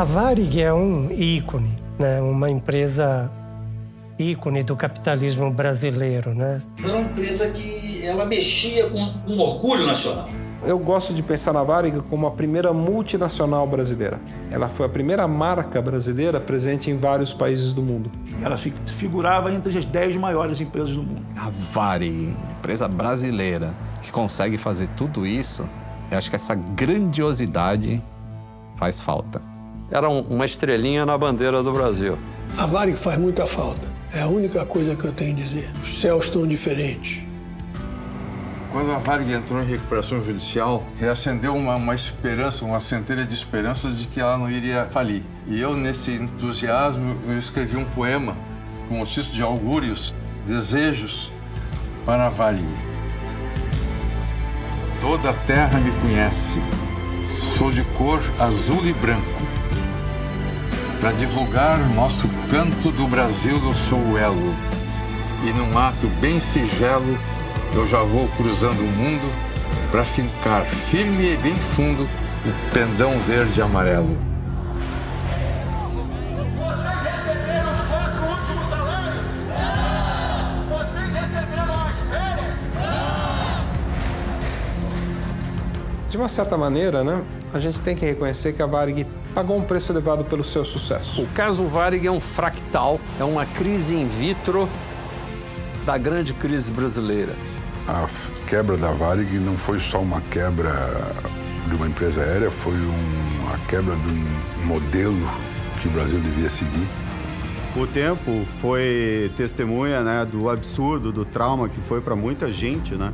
A Varig é um ícone, né? Uma empresa ícone do capitalismo brasileiro, né? Era uma empresa que ela mexia com um orgulho nacional. Eu gosto de pensar na Varig como a primeira multinacional brasileira. Ela foi a primeira marca brasileira presente em vários países do mundo. Ela figurava entre as 10 maiores empresas do mundo. A Varig, empresa brasileira, que consegue fazer tudo isso, eu acho que essa grandiosidade faz falta. Era uma estrelinha na bandeira do Brasil. A Varig faz muita falta. É a única coisa que eu tenho a dizer. Os céus estão diferentes. Quando a Varig entrou em recuperação judicial, reacendeu uma esperança, uma centelha de esperança de que ela não iria falir. E eu, nesse entusiasmo, eu escrevi um poema com o título de Augúrios, Desejos para a Varig. Toda a terra me conhece, sou de cor azul e branco. Para divulgar nosso canto do Brasil eu sou o elo. E num ato bem singelo, eu já vou cruzando o mundo para fincar firme e bem fundo o pendão verde e amarelo. Vocês receberam os 4 últimos salários? Vocês receberam as férias? De uma certa maneira, né, a gente tem que reconhecer que a Varig pagou um preço elevado pelo seu sucesso. O caso Varig é um fractal, é uma crise in vitro da grande crise brasileira. A quebra da Varig não foi só uma quebra de uma empresa aérea, foi uma quebra de um modelo que o Brasil devia seguir. O tempo foi testemunha, né, do absurdo, do trauma que foi para muita gente, né?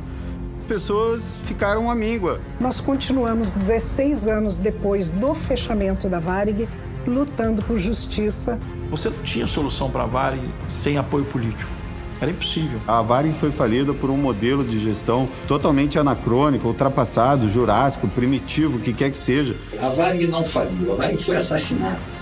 Pessoas ficaram à míngua. Nós continuamos 16 anos depois do fechamento da Varig, lutando por justiça. Você não tinha solução para a Varig sem apoio político. Era impossível. A Varig foi falida por um modelo de gestão totalmente anacrônico, ultrapassado, jurássico, primitivo, o que quer que seja. A Varig não faliu, a Varig foi assassinada.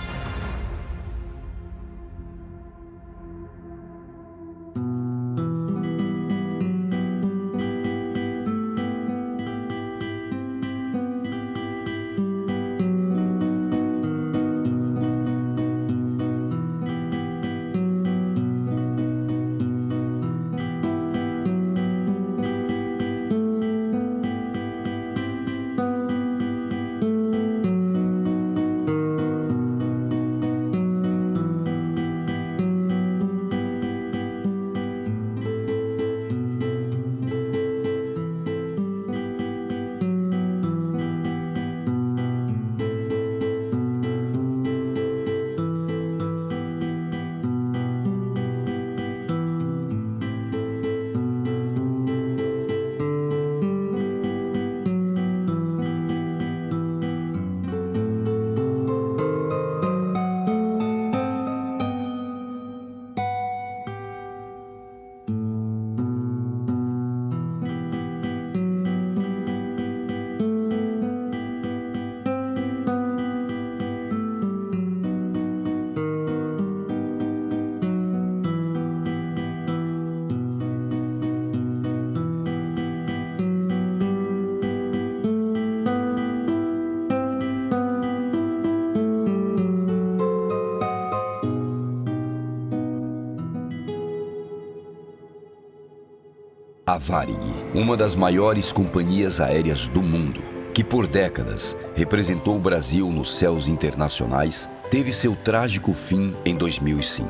A Varig, uma das maiores companhias aéreas do mundo, que por décadas representou o Brasil nos céus internacionais, teve seu trágico fim em 2005.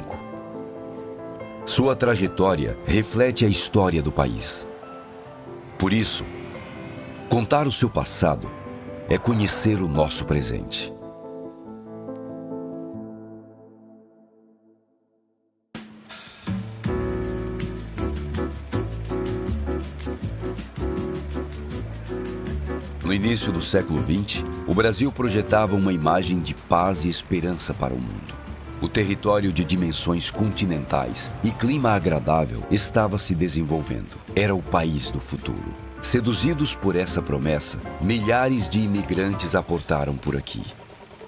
Sua trajetória reflete a história do país. Por isso, contar o seu passado é conhecer o nosso presente. No início do século XX, o Brasil projetava uma imagem de paz e esperança para o mundo. O território de dimensões continentais e clima agradável estava se desenvolvendo. Era o país do futuro. Seduzidos por essa promessa, milhares de imigrantes aportaram por aqui.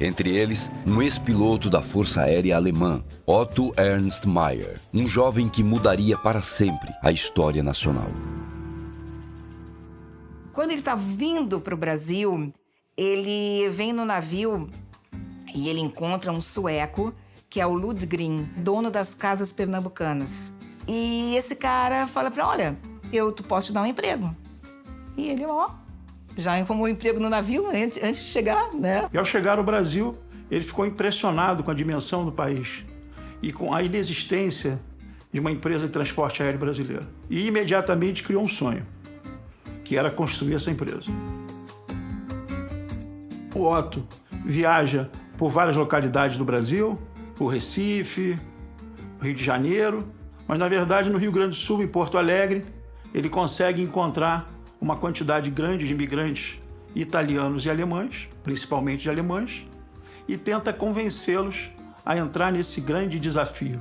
Entre eles, um ex-piloto da Força Aérea Alemã, Otto Ernst Mayr, um jovem que mudaria para sempre a história nacional. Quando ele está vindo para o Brasil, ele vem no navio E ele encontra um sueco, que é o Ludgren, dono das casas pernambucanas. E esse cara fala pra ele, olha, tu posso te dar um emprego. E ele, já arrumou um emprego no navio antes de chegar, né? E ao chegar no Brasil, ele ficou impressionado com a dimensão do país e com a inexistência de uma empresa de transporte aéreo brasileira. E imediatamente criou um sonho, que era construir essa empresa. O Otto viaja por várias localidades do Brasil, por Recife, Rio de Janeiro, mas na verdade no Rio Grande do Sul, em Porto Alegre, ele consegue encontrar uma quantidade grande de imigrantes italianos e alemães, principalmente de alemães, e tenta convencê-los a entrar nesse grande desafio,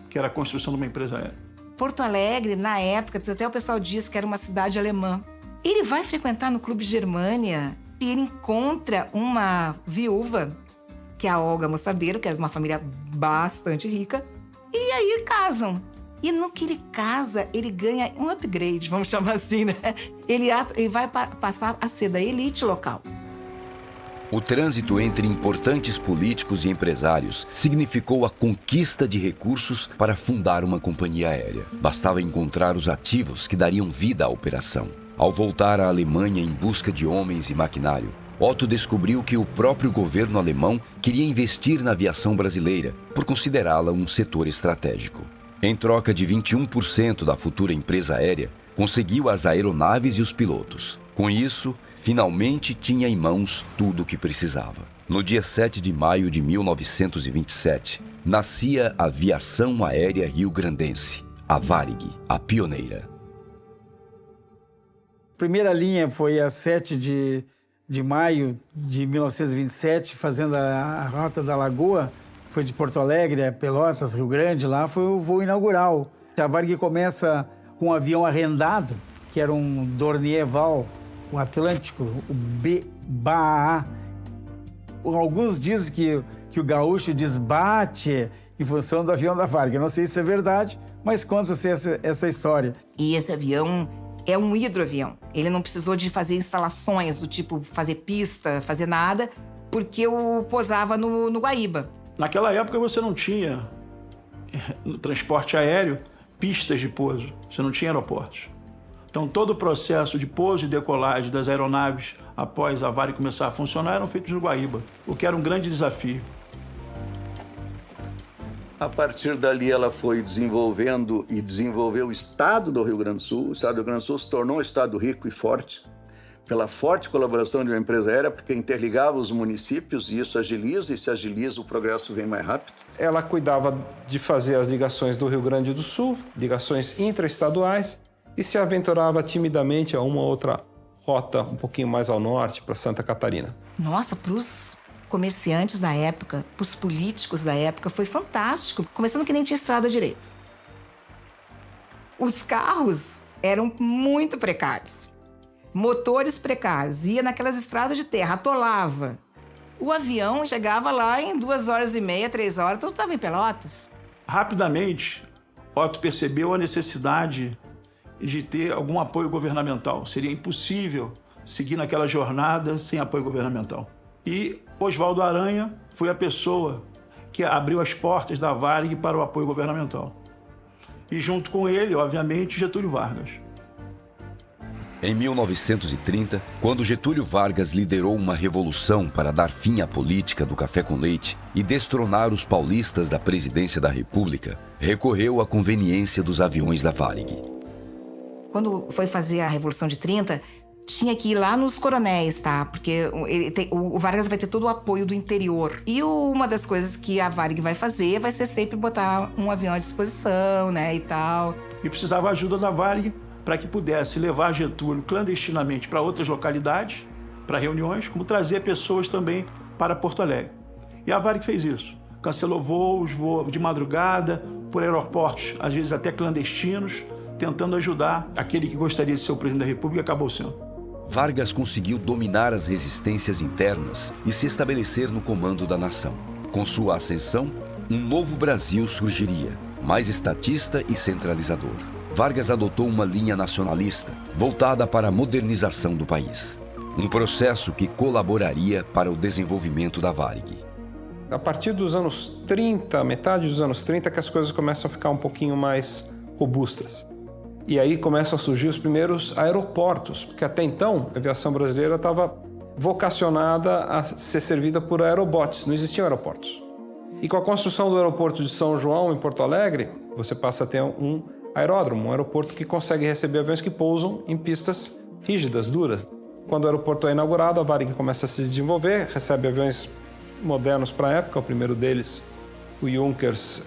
que era a construção de uma empresa aérea. Porto Alegre, na época, até o pessoal diz que era uma cidade alemã. Ele vai frequentar no Clube Germânia e ele encontra uma viúva, que é a Olga Mostardeiro, que é de uma família bastante rica, e aí casam. E no que ele casa, ele ganha um upgrade, vamos chamar assim, né? Ele vai passar a ser da elite local. O trânsito entre importantes políticos e empresários significou a conquista de recursos para fundar uma companhia aérea. Bastava encontrar os ativos que dariam vida à operação. Ao voltar à Alemanha em busca de homens e maquinário, Otto descobriu que o próprio governo alemão queria investir na aviação brasileira, por considerá-la um setor estratégico. Em troca de 21% da futura empresa aérea, conseguiu as aeronaves e os pilotos. Com isso, finalmente tinha em mãos tudo o que precisava. No dia 7 de maio de 1927, nascia a Aviação Aérea Rio-Grandense, a Varig, a pioneira. A primeira linha foi a 7 de maio de 1927, fazendo a Rota da Lagoa. Foi de Porto Alegre a Pelotas, Rio Grande, lá foi o voo inaugural. A Varig começa com um avião arrendado, que era um Dornier Val, o Atlântico, o BAA. Alguns dizem que o gaúcho desbate em função do avião da Varig. Eu não sei se é verdade, mas conta-se essa história. E esse avião é um hidroavião. Ele não precisou de fazer instalações do tipo fazer pista, fazer nada, porque pousava no Guaíba. Naquela época você não tinha, no transporte aéreo, pistas de pouso. Você não tinha aeroportos. Então todo o processo de pouso e decolagem das aeronaves após a Varig começar a funcionar eram feitos no Guaíba, o que era um grande desafio. A partir dali ela foi desenvolvendo e desenvolveu o estado do Rio Grande do Sul. O estado do Rio Grande do Sul se tornou um estado rico e forte, pela forte colaboração de uma empresa aérea, porque interligava os municípios e isso agiliza, e se agiliza o progresso vem mais rápido. Ela cuidava de fazer as ligações do Rio Grande do Sul, ligações intraestaduais, e se aventurava timidamente a uma outra rota um pouquinho mais ao norte, para Santa Catarina. Nossa, para os comerciantes da época, para os políticos da época, foi fantástico. Começando que nem tinha estrada direito. Os carros eram muito precários. Motores precários, ia naquelas estradas de terra, atolava. O avião chegava lá em 2h30, 3 horas, tudo estava em Pelotas. Rapidamente, Otto percebeu a necessidade de ter algum apoio governamental. Seria impossível seguir naquela jornada sem apoio governamental. E Oswaldo Aranha foi a pessoa que abriu as portas da Varig para o apoio governamental. E junto com ele, obviamente, Getúlio Vargas. Em 1930, quando Getúlio Vargas liderou uma revolução para dar fim à política do café com leite e destronar os paulistas da presidência da República, recorreu à conveniência dos aviões da Varig. Quando foi fazer a Revolução de 30, tinha que ir lá nos coronéis, tá? Porque o Vargas vai ter todo o apoio do interior. E uma das coisas que a Varig vai fazer vai ser sempre botar um avião à disposição, né, e tal. E precisava ajuda da Varig para que pudesse levar Getúlio clandestinamente para outras localidades, para reuniões, como trazer pessoas também para Porto Alegre. E a Varig fez isso. Cancelou voos de madrugada, por aeroportos, às vezes até clandestinos, tentando ajudar aquele que gostaria de ser o presidente da República e acabou sendo. Vargas conseguiu dominar as resistências internas e se estabelecer no comando da nação. Com sua ascensão, um novo Brasil surgiria, mais estatista e centralizador. Vargas adotou uma linha nacionalista, voltada para a modernização do país. Um processo que colaboraria para o desenvolvimento da Varig. A partir dos anos 30, metade dos anos 30, que as coisas começam a ficar um pouquinho mais robustas. E aí começam a surgir os primeiros aeroportos, porque até então a aviação brasileira estava vocacionada a ser servida por aerobotes, não existiam aeroportos. E com a construção do aeroporto de São João, em Porto Alegre, você passa a ter um aeródromo, um aeroporto que consegue receber aviões que pousam em pistas rígidas, duras. Quando o aeroporto é inaugurado, a Varig começa a se desenvolver, recebe aviões modernos para a época, o primeiro deles, o Junkers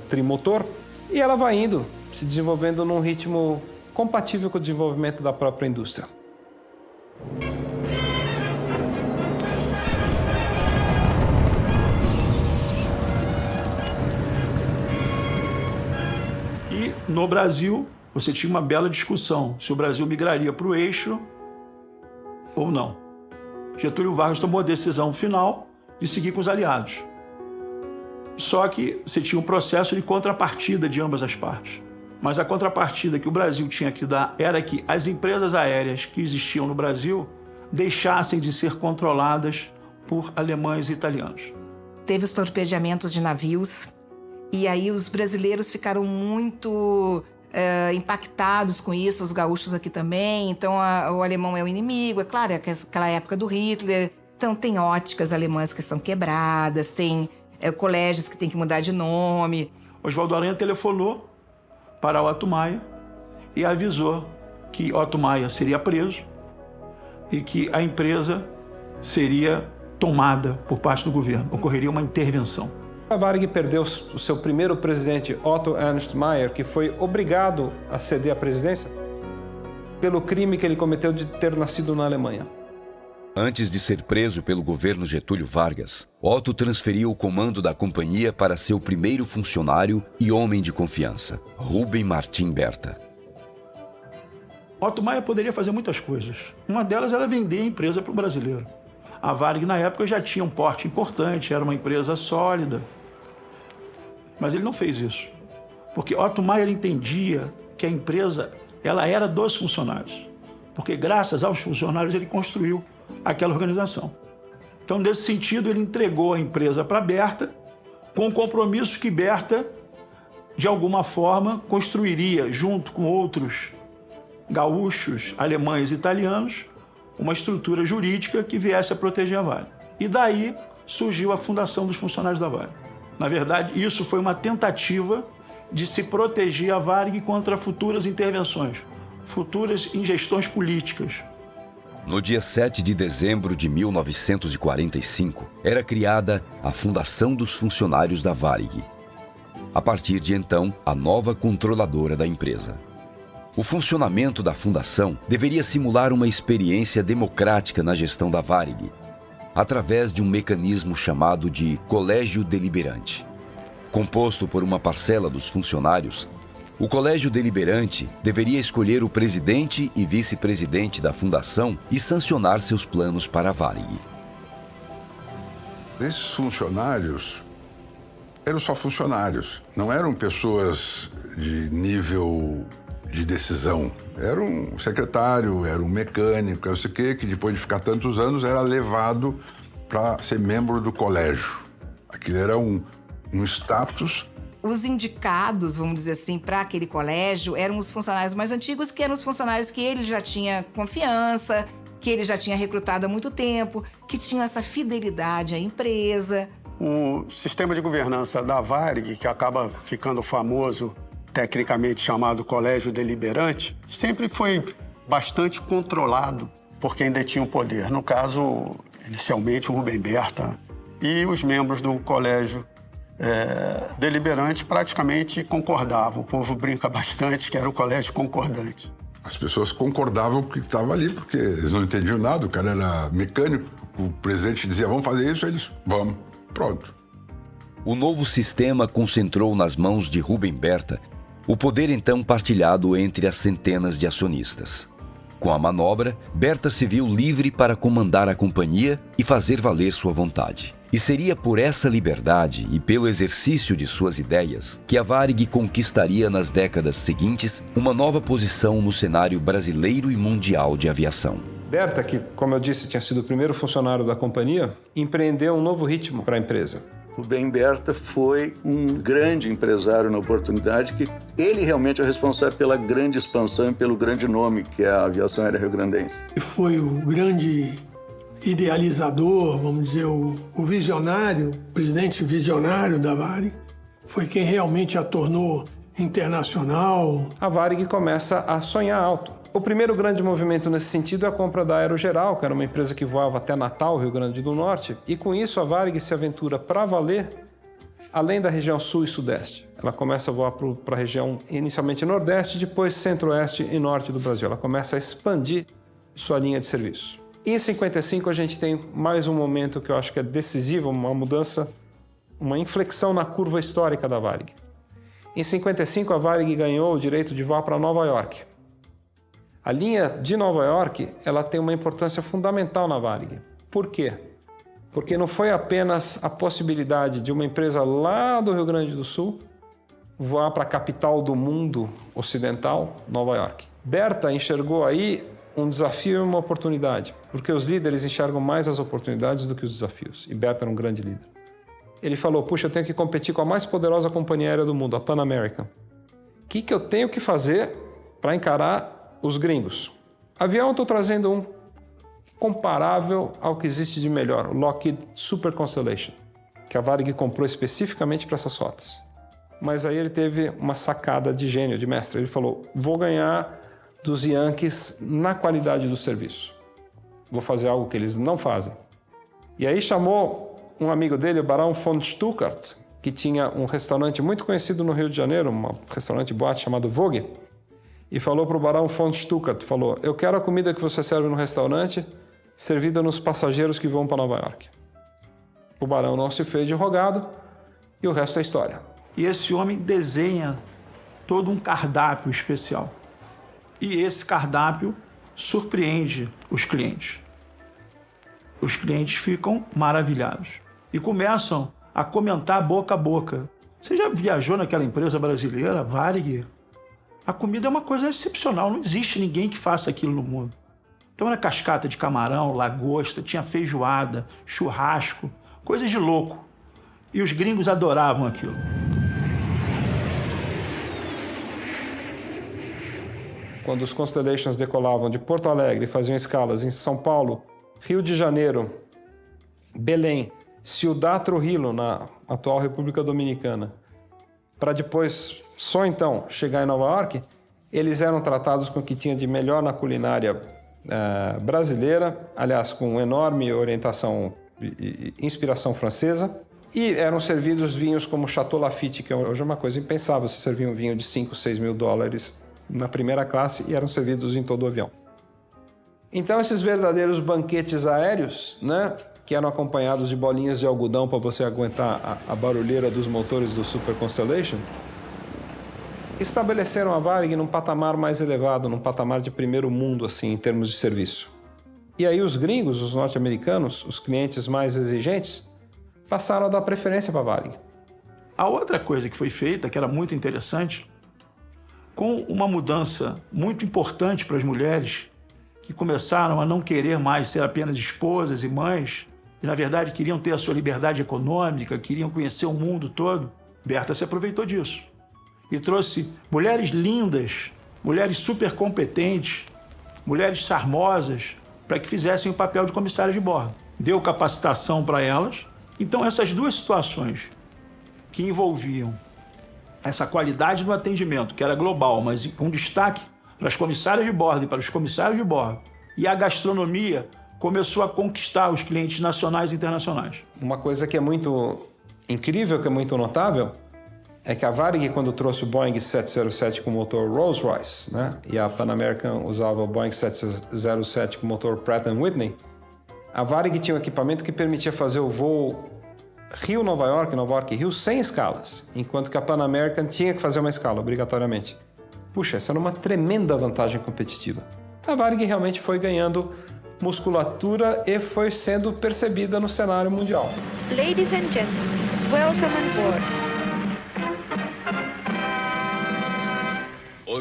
trimotor, e ela vai indo, se desenvolvendo num ritmo compatível com o desenvolvimento da própria indústria. E no Brasil, você tinha uma bela discussão se o Brasil migraria para o eixo ou não. Getúlio Vargas tomou a decisão final de seguir com os aliados. Só que você tinha um processo de contrapartida de ambas as partes. Mas a contrapartida que o Brasil tinha que dar era que as empresas aéreas que existiam no Brasil deixassem de ser controladas por alemães e italianos. Teve os torpedeamentos de navios, e aí os brasileiros ficaram muito impactados com isso, os gaúchos aqui também. Então o alemão é o inimigo, é claro, é aquela época do Hitler. Então tem óticas alemãs que são quebradas, tem colégios que tem que mudar de nome. Oswaldo Aranha telefonou para Otto Maia e avisou que Otto Maia seria preso e que a empresa seria tomada por parte do governo, ocorreria uma intervenção. A Varig perdeu o seu primeiro presidente, Otto Ernst Mayr, que foi obrigado a ceder à presidência pelo crime que ele cometeu de ter nascido na Alemanha. Antes de ser preso pelo governo Getúlio Vargas, Otto transferiu o comando da companhia para seu primeiro funcionário e homem de confiança, Rubem Martim Berta. Otto Maia poderia fazer muitas coisas. Uma delas era vender a empresa para o brasileiro. A Varig, na época, já tinha um porte importante, era uma empresa sólida. Mas ele não fez isso. Porque Otto Maia entendia que a empresa ela era dos funcionários. Porque graças aos funcionários ele construiu aquela organização. Então, nesse sentido, ele entregou a empresa para Berta, com o compromisso que Berta, de alguma forma, construiria, junto com outros gaúchos, alemães e italianos, uma estrutura jurídica que viesse a proteger a Varig. E daí surgiu a fundação dos funcionários da Varig. Na verdade, isso foi uma tentativa de se proteger a Varig contra futuras intervenções, futuras ingestões políticas. No dia 7 de dezembro de 1945, era criada a Fundação dos Funcionários da Varig. A partir de então, a nova controladora da empresa. O funcionamento da fundação deveria simular uma experiência democrática na gestão da Varig, através de um mecanismo chamado de Colégio Deliberante. Composto por uma parcela dos funcionários, o Colégio Deliberante deveria escolher o presidente e vice-presidente da fundação e sancionar seus planos para a Varig. Esses funcionários eram só funcionários, não eram pessoas de nível de decisão. Era um secretário, era um mecânico, não sei o quê, que depois de ficar tantos anos era levado para ser membro do colégio. Aquilo era um status. Os indicados, vamos dizer assim, para aquele colégio eram os funcionários mais antigos, que eram os funcionários que ele já tinha confiança, que ele já tinha recrutado há muito tempo, que tinham essa fidelidade à empresa. O sistema de governança da Varig, que acaba ficando famoso, tecnicamente chamado Colégio Deliberante, sempre foi bastante controlado por quem detinha o poder. No caso, inicialmente, o Rubem Berta e os membros do Colégio Deliberante praticamente concordavam. O povo brinca bastante que era o colégio concordante. As pessoas concordavam porque estava ali, porque eles não entendiam nada, o cara era mecânico, o presidente dizia, vamos fazer isso, eles, vamos, pronto. O novo sistema concentrou nas mãos de Rubem Berta o poder então partilhado entre as centenas de acionistas. Com a manobra, Berta se viu livre para comandar a companhia e fazer valer sua vontade. E seria por essa liberdade e pelo exercício de suas ideias que a Varig conquistaria nas décadas seguintes uma nova posição no cenário brasileiro e mundial de aviação. Berta, que, como eu disse, tinha sido o primeiro funcionário da companhia, empreendeu um novo ritmo para a empresa. Rubem Berta foi um grande empresário na oportunidade, que ele realmente é o responsável pela grande expansão e pelo grande nome que é a aviação aérea rio-grandense. Foi o grande idealizador, vamos dizer, o visionário, o presidente visionário da Varig, foi quem realmente a tornou internacional. A Varig começa a sonhar alto. O primeiro grande movimento nesse sentido é a compra da Aerogeral, que era uma empresa que voava até Natal, Rio Grande do Norte, e com isso a Varig se aventura para valer além da região sul e sudeste. Ela começa a voar para a região inicialmente nordeste, depois centro-oeste e norte do Brasil. Ela começa a expandir sua linha de serviço. E em 55 a gente tem mais um momento que eu acho que é decisivo, uma mudança, uma inflexão na curva histórica da Varig. Em 55 a Varig ganhou o direito de voar para Nova York. A linha de Nova York, ela tem uma importância fundamental na Varig. Por quê? Porque não foi apenas a possibilidade de uma empresa lá do Rio Grande do Sul voar para a capital do mundo ocidental, Nova York. Berta enxergou aí um desafio e uma oportunidade, porque os líderes enxergam mais as oportunidades do que os desafios. E Berta era um grande líder. Ele falou, puxa, eu tenho que competir com a mais poderosa companhia aérea do mundo, a Pan American. O que eu tenho que fazer para encarar os gringos? Avião, eu estou trazendo um comparável ao que existe de melhor, o Lockheed Super Constellation, que a Varig comprou especificamente para essas rotas. Mas aí ele teve uma sacada de gênio, de mestre. Ele falou, vou ganhar dos Yankees na qualidade do serviço. Vou fazer algo que eles não fazem. E aí chamou um amigo dele, o Barão von Stuttgart, que tinha um restaurante muito conhecido no Rio de Janeiro, um restaurante boate chamado Vogue, e falou para o Barão von Stuttgart, falou, eu quero a comida que você serve no restaurante servida nos passageiros que vão para Nova York. O Barão não se fez de rogado e o resto é história. E esse homem desenha todo um cardápio especial. E esse cardápio surpreende os clientes. Os clientes ficam maravilhados e começam a comentar boca a boca. Você já viajou naquela empresa brasileira, Varig? A comida é uma coisa excepcional, não existe ninguém que faça aquilo no mundo. Então era cascata de camarão, lagosta, tinha feijoada, churrasco, coisas de louco. E os gringos adoravam aquilo. Quando os Constellations decolavam de Porto Alegre e faziam escalas em São Paulo, Rio de Janeiro, Belém, Ciudad Trujillo, na atual República Dominicana, para depois, só então, chegar em Nova York, eles eram tratados com o que tinha de melhor na culinária brasileira, aliás, com enorme orientação e inspiração francesa, e eram servidos vinhos como Chateau Lafite, que hoje é uma coisa impensável, você servia um vinho de 5, 6 mil dólares na primeira classe e eram servidos em todo o avião. Então, esses verdadeiros banquetes aéreos, né, que eram acompanhados de bolinhas de algodão para você aguentar a barulheira dos motores do Super Constellation, estabeleceram a Varig num patamar mais elevado, num patamar de primeiro mundo, assim, em termos de serviço. E aí os gringos, os norte-americanos, os clientes mais exigentes, passaram a dar preferência para a Varig. A outra coisa que foi feita, que era muito interessante, com uma mudança muito importante para as mulheres, que começaram a não querer mais ser apenas esposas e mães, e na verdade queriam ter a sua liberdade econômica, queriam conhecer o mundo todo, Berta se aproveitou disso. E trouxe mulheres lindas, mulheres super competentes, mulheres charmosas, para que fizessem o papel de comissárias de bordo. Deu capacitação para elas. Então, essas duas situações que envolviam essa qualidade do atendimento, que era global, mas com destaque para as comissárias de bordo e para os comissários de bordo, e a gastronomia começou a conquistar os clientes nacionais e internacionais. Uma coisa que é muito incrível, que é muito notável, é que a Varig, quando trouxe o Boeing 707 com motor Rolls-Royce, né, e a Pan American usava o Boeing 707 com motor Pratt & Whitney, a Varig tinha um equipamento que permitia fazer o voo Rio-Nova York, Nova York-Rio, sem escalas, enquanto que a Pan American tinha que fazer uma escala, obrigatoriamente. Puxa, essa era uma tremenda vantagem competitiva. A Varig realmente foi ganhando musculatura e foi sendo percebida no cenário mundial. Ladies and gentlemen, welcome on board.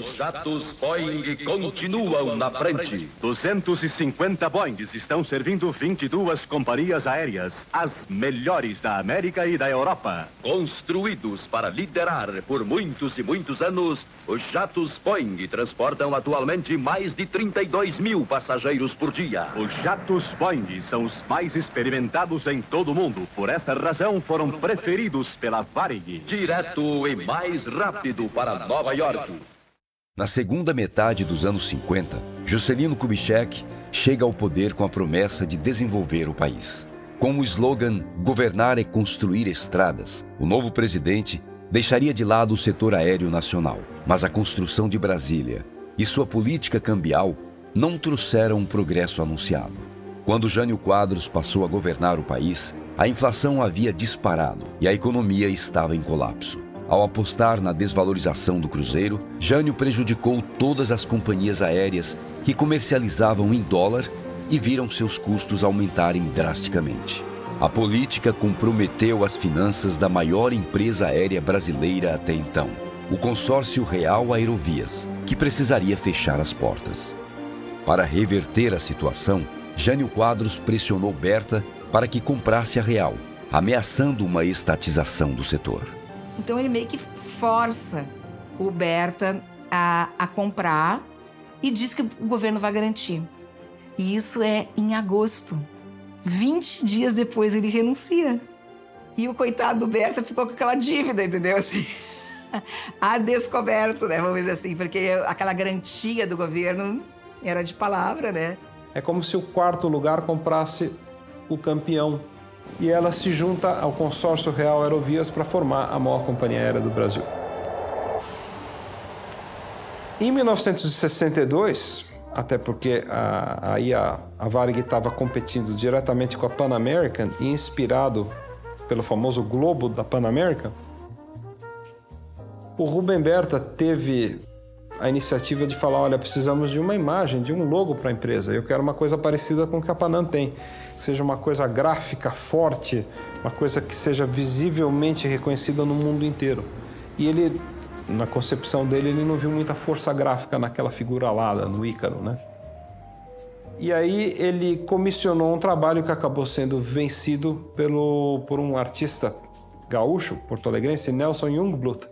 Os jatos Boeing continuam na frente. 250 Boeings estão servindo 22 companhias aéreas, as melhores da América e da Europa. Construídos para liderar por muitos e muitos anos, os jatos Boeing transportam atualmente mais de 32 mil passageiros por dia. Os jatos Boeing são os mais experimentados em todo o mundo. Por essa razão, foram preferidos pela Varig. Direto e mais rápido para Nova York. Na segunda metade dos anos 50, Juscelino Kubitschek chega ao poder com a promessa de desenvolver o país. Com o slogan "Governar é construir estradas", o novo presidente deixaria de lado o setor aéreo nacional. Mas a construção de Brasília e sua política cambial não trouxeram o progresso anunciado. Quando Jânio Quadros passou a governar o país, a inflação havia disparado e a economia estava em colapso. Ao apostar na desvalorização do cruzeiro, Jânio prejudicou todas as companhias aéreas que comercializavam em dólar e viram seus custos aumentarem drasticamente. A política comprometeu as finanças da maior empresa aérea brasileira até então, o Consórcio Real Aerovias, que precisaria fechar as portas. Para reverter a situação, Jânio Quadros pressionou Berta para que comprasse a Real, ameaçando uma estatização do setor. Então ele meio que força o Berta a comprar e diz que o governo vai garantir. E isso é em agosto. 20 dias depois ele renuncia. E o coitado do Berta ficou com aquela dívida, entendeu? Assim, a descoberto, né? Vamos dizer assim, porque aquela garantia do governo era de palavra, né? É como se o quarto lugar comprasse o campeão. E ela se junta ao Consórcio Real Aerovias para formar a maior companhia aérea do Brasil. Em 1962, até porque a Varig estava competindo diretamente com a Pan American e inspirado pelo famoso globo da Pan American, o Rubem Berta teve a iniciativa de falar, olha, precisamos de uma imagem, de um logo para a empresa. Eu quero uma coisa parecida com o que a Panam tem. Que seja uma coisa gráfica, forte, uma coisa que seja visivelmente reconhecida no mundo inteiro. E ele, na concepção dele, ele não viu muita força gráfica naquela figura alada, no Ícaro, né? E aí ele comissionou um trabalho que acabou sendo vencido por um artista gaúcho, porto-alegrense, Nelson Jungblut,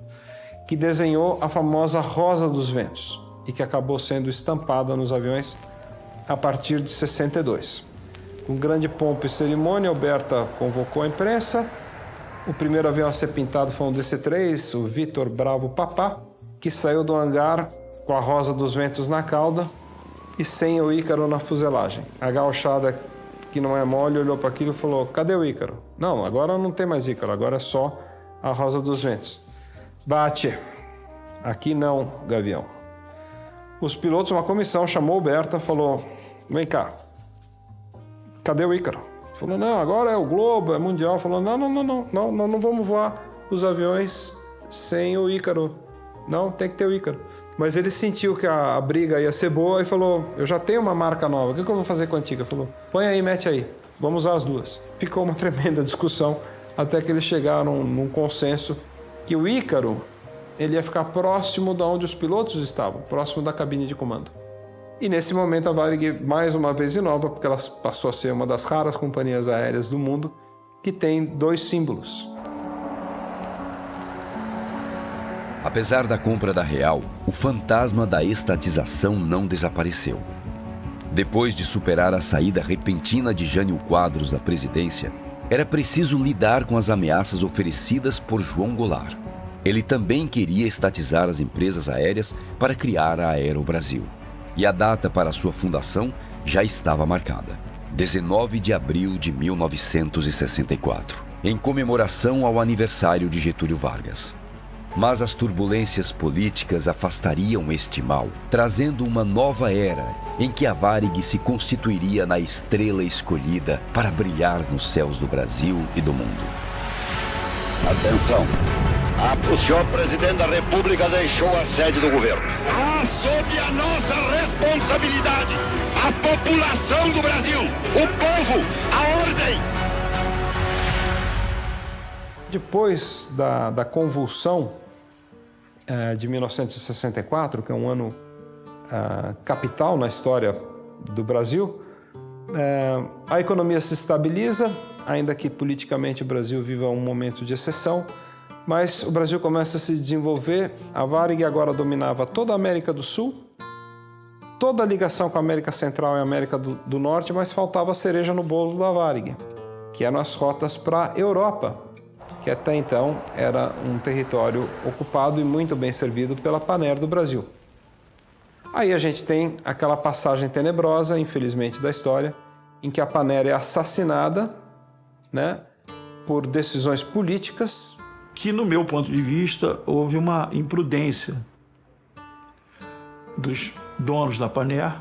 que desenhou a famosa Rosa dos Ventos e que acabou sendo estampada nos aviões a partir de 62. Com grande pompa e cerimônia, Berta convocou a imprensa. O primeiro avião a ser pintado foi um DC-3, o Vitor Bravo Papá, que saiu do hangar com a Rosa dos Ventos na cauda e sem o Ícaro na fuselagem. A gauchada, que não é mole, olhou para aquilo e falou, cadê o Ícaro? Não, agora não tem mais Ícaro, agora é só a Rosa dos Ventos. Bate. Aqui não, Gavião. Os pilotos, uma comissão, chamou o Berta, falou, vem cá, cadê o Ícaro? Falou, não, agora é o Globo, é Mundial. Falou, não vamos voar os aviões sem o Ícaro. Não, tem que ter o Ícaro. Mas ele sentiu que a briga ia ser boa e falou, eu já tenho uma marca nova, o que eu vou fazer com a antiga? Falou, põe aí, mete aí, vamos usar as duas. Ficou uma tremenda discussão até que eles chegaram num consenso que o Ícaro ele ia ficar próximo de onde os pilotos estavam, próximo da cabine de comando. E nesse momento a Varig, mais uma vez inova, porque ela passou a ser uma das raras companhias aéreas do mundo que tem dois símbolos. Apesar da compra da Real, o fantasma da estatização não desapareceu. Depois de superar a saída repentina de Jânio Quadros da presidência, era preciso lidar com as ameaças oferecidas por João Goulart. Ele também queria estatizar as empresas aéreas para criar a Aerobrasil. E a data para sua fundação já estava marcada, 19 de abril de 1964, em comemoração ao aniversário de Getúlio Vargas. Mas as turbulências políticas afastariam este mal, trazendo uma nova era em que a Varig se constituiria na estrela escolhida para brilhar nos céus do Brasil e do mundo. Atenção! O senhor presidente da República deixou a sede do governo. Sob a nossa responsabilidade, a população do Brasil, o povo, a ordem. Depois da convulsão de 1964, que é um ano capital na história do Brasil, a economia se estabiliza, ainda que politicamente o Brasil viva um momento de exceção, mas o Brasil começa a se desenvolver. A Varig agora dominava toda a América do Sul, toda a ligação com a América Central e a América do Norte, mas faltava a cereja no bolo da Varig, que eram as rotas para a Europa, que até então era um território ocupado e muito bem servido pela Panair do Brasil. Aí a gente tem aquela passagem tenebrosa, infelizmente, da história, em que a Panair é assassinada, né, por decisões políticas. Que, no meu ponto de vista, houve uma imprudência dos donos da Panair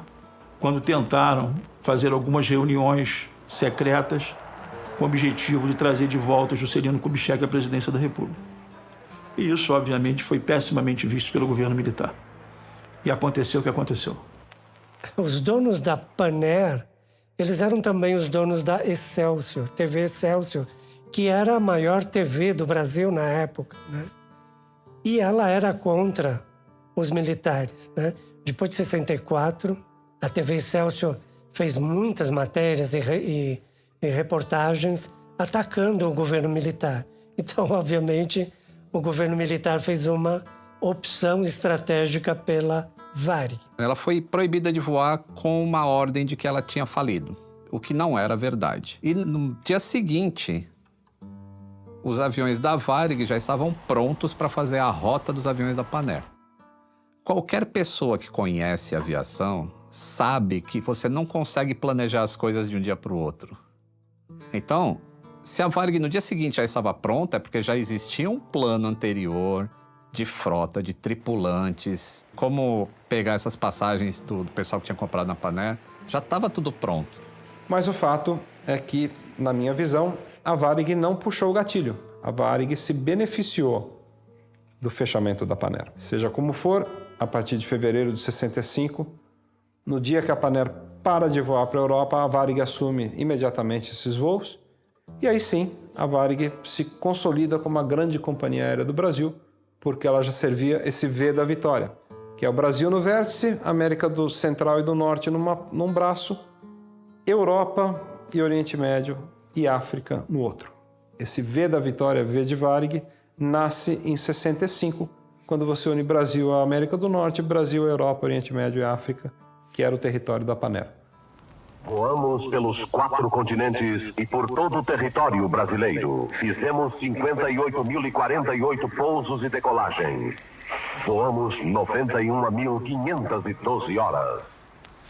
quando tentaram fazer algumas reuniões secretas com o objetivo de trazer de volta Juscelino Kubitschek à presidência da República. E isso, obviamente, foi pessimamente visto pelo governo militar. E aconteceu o que aconteceu. Os donos da Panair, eles eram também os donos da Excelsior, TV Excelsior, que era a maior TV do Brasil na época, né? E ela era contra os militares, né? Depois de 64, a TV Excelsior fez muitas matérias e reportagens atacando o governo militar. Então, obviamente, o governo militar fez uma opção estratégica pela Varig. Ela foi proibida de voar com uma ordem de que ela tinha falido, o que não era verdade. E no dia seguinte, os aviões da Varig já estavam prontos para fazer a rota dos aviões da Panair. Qualquer pessoa que conhece aviação sabe que você não consegue planejar as coisas de um dia para o outro. Então, se a Varig no dia seguinte já estava pronta, é porque já existia um plano anterior de frota, de tripulantes, como pegar essas passagens do pessoal que tinha comprado na Panair. Já estava tudo pronto. Mas o fato é que, na minha visão, a Varig não puxou o gatilho. A Varig se beneficiou do fechamento da Panair. Seja como for, a partir de fevereiro de 65, no dia que a Panair para de voar para a Europa, a Varig assume imediatamente esses voos. E aí sim, a Varig se consolida como a grande companhia aérea do Brasil, porque ela já servia esse V da vitória, que é o Brasil no vértice, América do Central e do Norte num braço, Europa e Oriente Médio e África no outro. Esse V da vitória, V de Varig, nasce em 65, quando você une Brasil à América do Norte, Brasil, Europa, Oriente Médio e África, que era o território da Panair. Voamos pelos 4 continentes e por todo o território brasileiro. Fizemos 58.048 pousos e decolagens. Voamos 91.512 horas.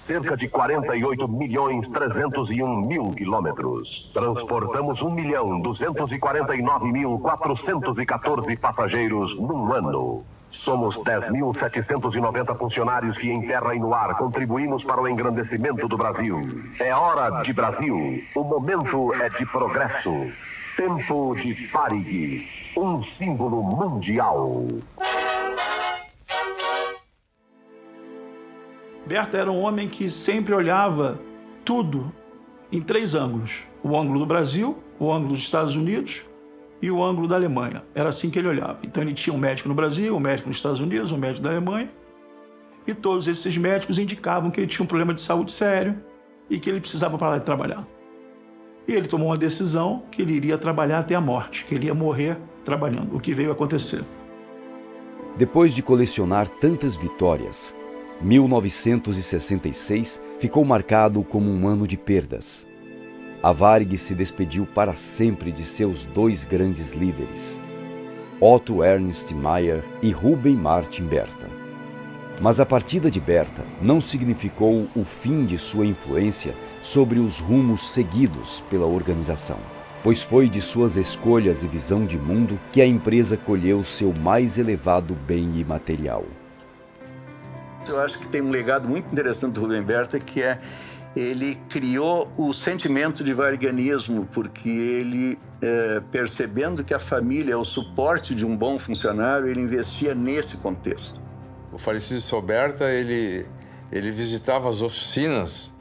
Cerca de 48.301.000 quilômetros. Transportamos 1.249.414 passageiros num ano. Somos 10.790 funcionários que em terra e no ar contribuímos para o engrandecimento do Brasil. É hora de Brasil. O momento é de progresso. Tempo de Varig, um símbolo mundial. Berta era um homem que sempre olhava tudo em 3 ângulos. O ângulo do Brasil, o ângulo dos Estados Unidos e o ângulo da Alemanha. Era assim que ele olhava. Então ele tinha um médico no Brasil, um médico nos Estados Unidos, um médico da Alemanha, e todos esses médicos indicavam que ele tinha um problema de saúde sério e que ele precisava parar de trabalhar. E ele tomou uma decisão que ele iria trabalhar até a morte, que ele ia morrer trabalhando, o que veio a acontecer. Depois de colecionar tantas vitórias, 1966 ficou marcado como um ano de perdas. A Varig se despediu para sempre de seus 2 grandes líderes, Otto Ernst Mayr e Ruben Martin Berta. Mas a partida de Berta não significou o fim de sua influência sobre os rumos seguidos pela organização, pois foi de suas escolhas e visão de mundo que a empresa colheu seu mais elevado bem imaterial. Eu acho que tem um legado muito interessante do Ruben Berta, que é ele criou o sentimento de variganismo, porque ele, percebendo que a família é o suporte de um bom funcionário, ele investia nesse contexto. O falecido seu Berta, ele visitava as oficinas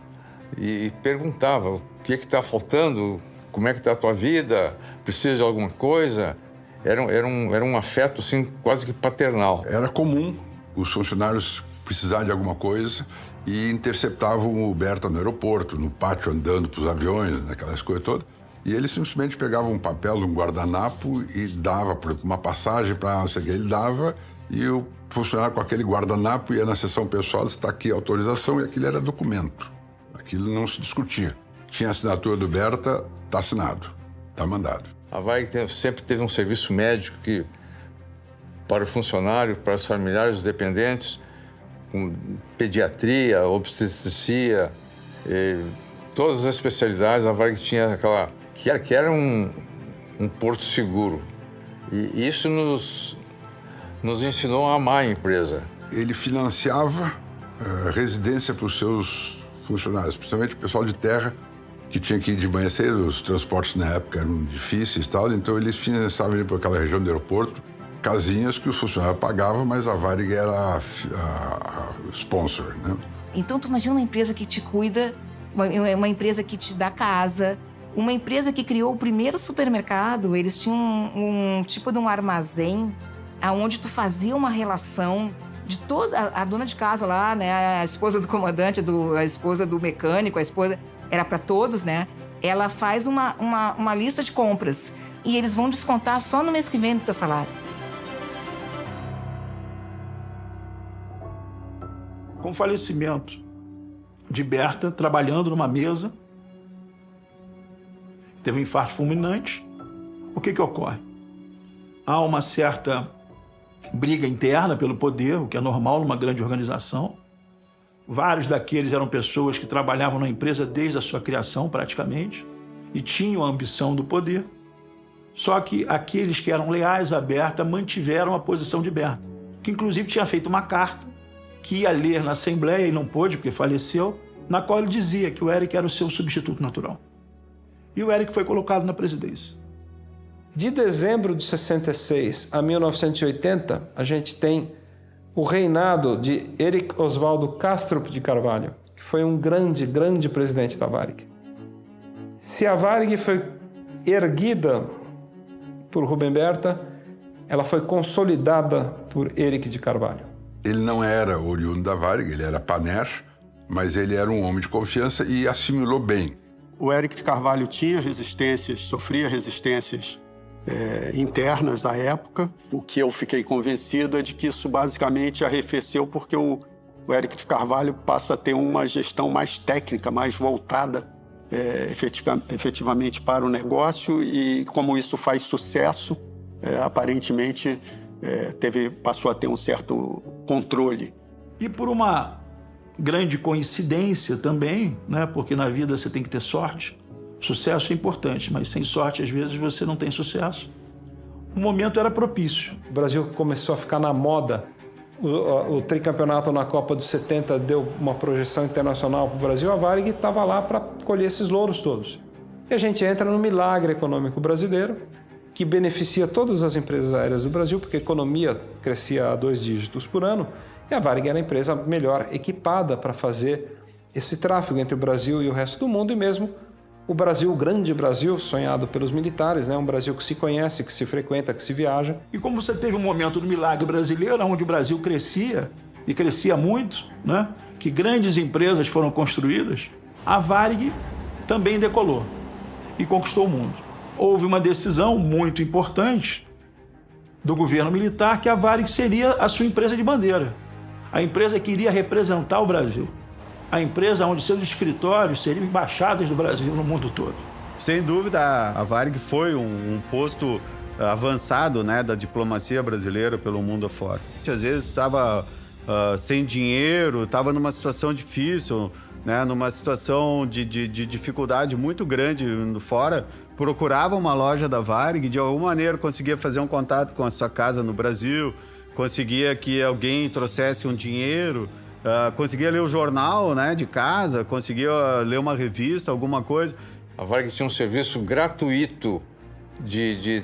e perguntava o que está faltando, como é que está a tua vida, precisa de alguma coisa. Era um afeto, assim, quase que paternal. Era comum os funcionários precisarem de alguma coisa e interceptavam o Berta no aeroporto, no pátio, andando para os aviões, aquelas coisas todas. E ele simplesmente pegava um papel, um guardanapo e dava, por exemplo, uma passagem para não sei o que. Ele dava e o funcionário com aquele guardanapo ia na sessão pessoal, está aqui a autorização, e aquilo era documento. Aquilo não se discutia. Tinha a assinatura do Berta, está assinado, está mandado. A Varig sempre teve um serviço médico que, para o funcionário, para os familiares, os dependentes, com pediatria, obstetricia, todas as especialidades, a Varig tinha aquela... que era um porto seguro. E isso nos ensinou a amar a empresa. Ele financiava residência para os seus funcionários, principalmente o pessoal de terra, que tinha que ir de manhã cedo, os transportes na época eram difíceis e tal, então eles financiavam ir para aquela região do aeroporto, casinhas que os funcionários pagavam, mas a Varig era a sponsor, né? Então, tu imagina uma empresa que te cuida, uma empresa que te dá casa, uma empresa que criou o primeiro supermercado. Eles tinham um tipo de um armazém aonde tu fazia uma relação de toda a dona de casa lá, né? A esposa do comandante, a esposa do mecânico, a esposa... Era para todos, né? Ela faz uma lista de compras e eles vão descontar só no mês que vem do teu salário. Com o falecimento de Berta, trabalhando numa mesa, teve um infarto fulminante, o que ocorre? Há uma certa briga interna pelo poder, o que é normal numa grande organização. Vários daqueles eram pessoas que trabalhavam na empresa desde a sua criação, praticamente, e tinham a ambição do poder. Só que aqueles que eram leais a Berta mantiveram a posição de Berta, que inclusive tinha feito uma carta que ia ler na Assembleia, e não pôde porque faleceu, na qual ele dizia que o Eric era o seu substituto natural. E o Eric foi colocado na presidência. De dezembro de 66 a 1980, a gente tem o reinado de Eric Oswaldo Kastrup de Carvalho, que foi um grande presidente da Varig. Se a Varig foi erguida por Rubem Berta, ela foi consolidada por Eric de Carvalho. Ele não era oriundo da Varig, ele era Paner, mas ele era um homem de confiança e assimilou bem. O Eric de Carvalho tinha resistências, sofria resistências internas à época. O que eu fiquei convencido é de que isso basicamente arrefeceu porque o Eric de Carvalho passa a ter uma gestão mais técnica, mais voltada efetivamente para o negócio, e como isso faz sucesso, aparentemente passou a ter um certo controle. E por uma grande coincidência também, né? Porque na vida você tem que ter sorte. Sucesso é importante, mas sem sorte, às vezes, você não tem sucesso. O momento era propício. O Brasil começou a ficar na moda. O tricampeonato na Copa dos 70 deu uma projeção internacional para o Brasil. A Varig estava lá para colher esses louros todos. E a gente entra no milagre econômico brasileiro, que beneficia todas as empresas aéreas do Brasil, porque a economia crescia a 2 dígitos por ano, e a Varig era a empresa melhor equipada para fazer esse tráfego entre o Brasil e o resto do mundo, e mesmo o Brasil, o grande Brasil, sonhado pelos militares, né? Um Brasil que se conhece, que se frequenta, que se viaja. E como você teve um momento do milagre brasileiro, onde o Brasil crescia, e crescia muito, né? Que grandes empresas foram construídas, a Varig também decolou e conquistou o mundo. Houve uma decisão muito importante do governo militar que a Varig seria a sua empresa de bandeira. A empresa que iria representar o Brasil. A empresa onde seus escritórios seriam embaixadas do Brasil no mundo todo. Sem dúvida, a Varig foi um posto avançado, né, da diplomacia brasileira pelo mundo afora. Às vezes estava sem dinheiro, estava numa situação difícil, né, numa situação de dificuldade muito grande fora, procurava uma loja da Varig, de alguma maneira conseguia fazer um contato com a sua casa no Brasil, conseguia que alguém trouxesse um dinheiro, conseguia ler o jornal, né, de casa, conseguia ler uma revista, alguma coisa. A Varig tinha um serviço gratuito de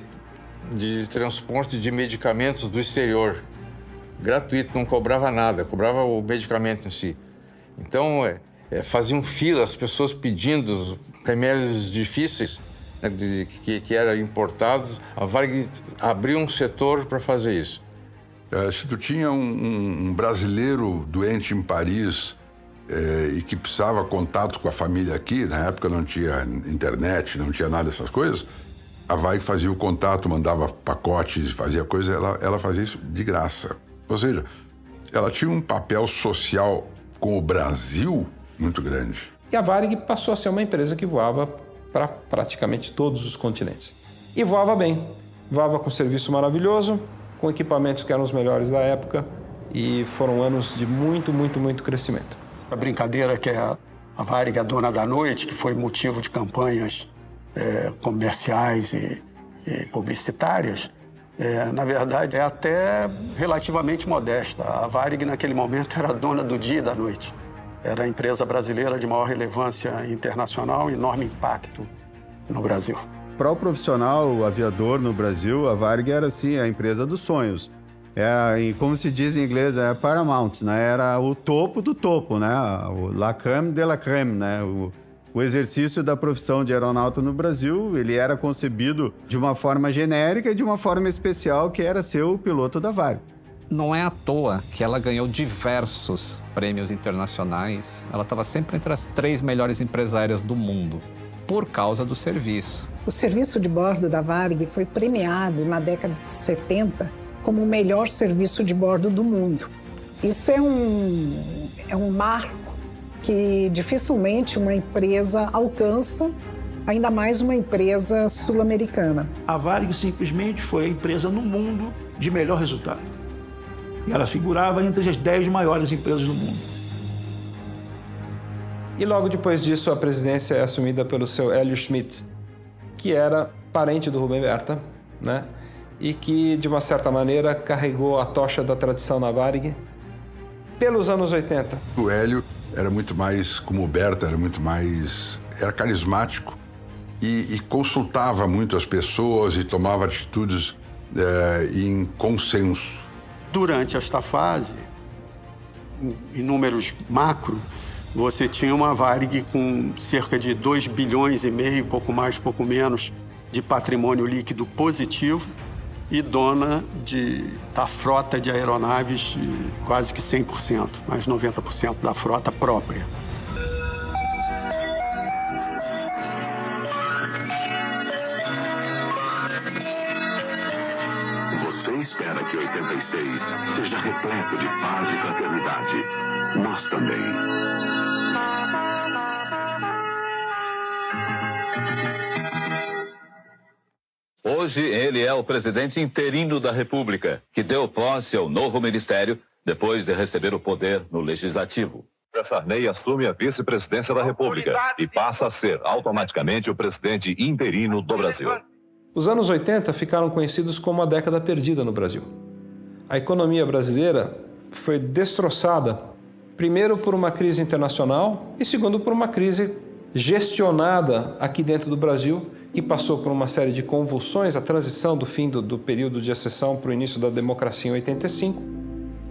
transporte de medicamentos do exterior. Gratuito, não cobrava nada, cobrava o medicamento em si. Então, faziam fila, as pessoas pedindo remédios difíceis, né, que era importado, a Varig abriu um setor para fazer isso. Se tu tinha um brasileiro doente em Paris e que precisava contato com a família aqui, na época não tinha internet, não tinha nada dessas coisas, a Varig fazia o contato, mandava pacotes, fazia coisa, ela fazia isso de graça. Ou seja, ela tinha um papel social com o Brasil muito grande. E a Varig passou a ser uma empresa que voava para praticamente todos os continentes. E voava bem. Voava com serviço maravilhoso, com equipamentos que eram os melhores da época, e foram anos de muito crescimento. A brincadeira que é a Varig, a dona da noite, que foi motivo de campanhas comerciais e publicitárias, na verdade, é até relativamente modesta. A Varig, naquele momento, era a dona do dia e da noite. Era a empresa brasileira de maior relevância internacional e enorme impacto no Brasil. Para o profissional, o aviador no Brasil, a Varig era, assim, a empresa dos sonhos. Como se diz em inglês, é Paramount, né? Era o topo do topo, né? O la crème de la crème, né? O exercício da profissão de aeronauta no Brasil, ele era concebido de uma forma genérica e de uma forma especial, que era ser o piloto da Varig. Não é à toa que ela ganhou diversos prêmios internacionais. Ela estava sempre entre as 3 melhores empresárias do mundo, por causa do serviço. O serviço de bordo da Varig foi premiado na década de 70 como o melhor serviço de bordo do mundo. Isso é um marco que dificilmente uma empresa alcança, ainda mais uma empresa sul-americana. A Varig simplesmente foi a empresa no mundo de melhor resultado. E ela figurava entre as 10 maiores empresas do mundo. E logo depois disso, a presidência é assumida pelo seu Hélio Schmidt, que era parente do Rubem Berta, né? E que, de uma certa maneira, carregou a tocha da tradição na Varig pelos anos 80. O Hélio era muito mais, como o Berta, era carismático e consultava muito as pessoas e tomava atitudes em consenso. Durante esta fase, em números macro, você tinha uma Varig com cerca de 2,5 bilhões, pouco mais, pouco menos, de patrimônio líquido positivo e dona da frota de aeronaves quase que 100%, mais 90% da frota própria. Você espera que 86 seja repleto de paz e fraternidade. Nós também. Hoje, ele é o presidente interino da República, que deu posse ao novo ministério depois de receber o poder no Legislativo. Sarney assume a vice-presidência da República e passa a ser automaticamente o presidente interino do Brasil. Os anos 80 ficaram conhecidos como a década perdida no Brasil. A economia brasileira foi destroçada, primeiro por uma crise internacional e segundo por uma crise gestionada aqui dentro do Brasil, que passou por uma série de convulsões, a transição do fim do período de exceção para o início da democracia em 85,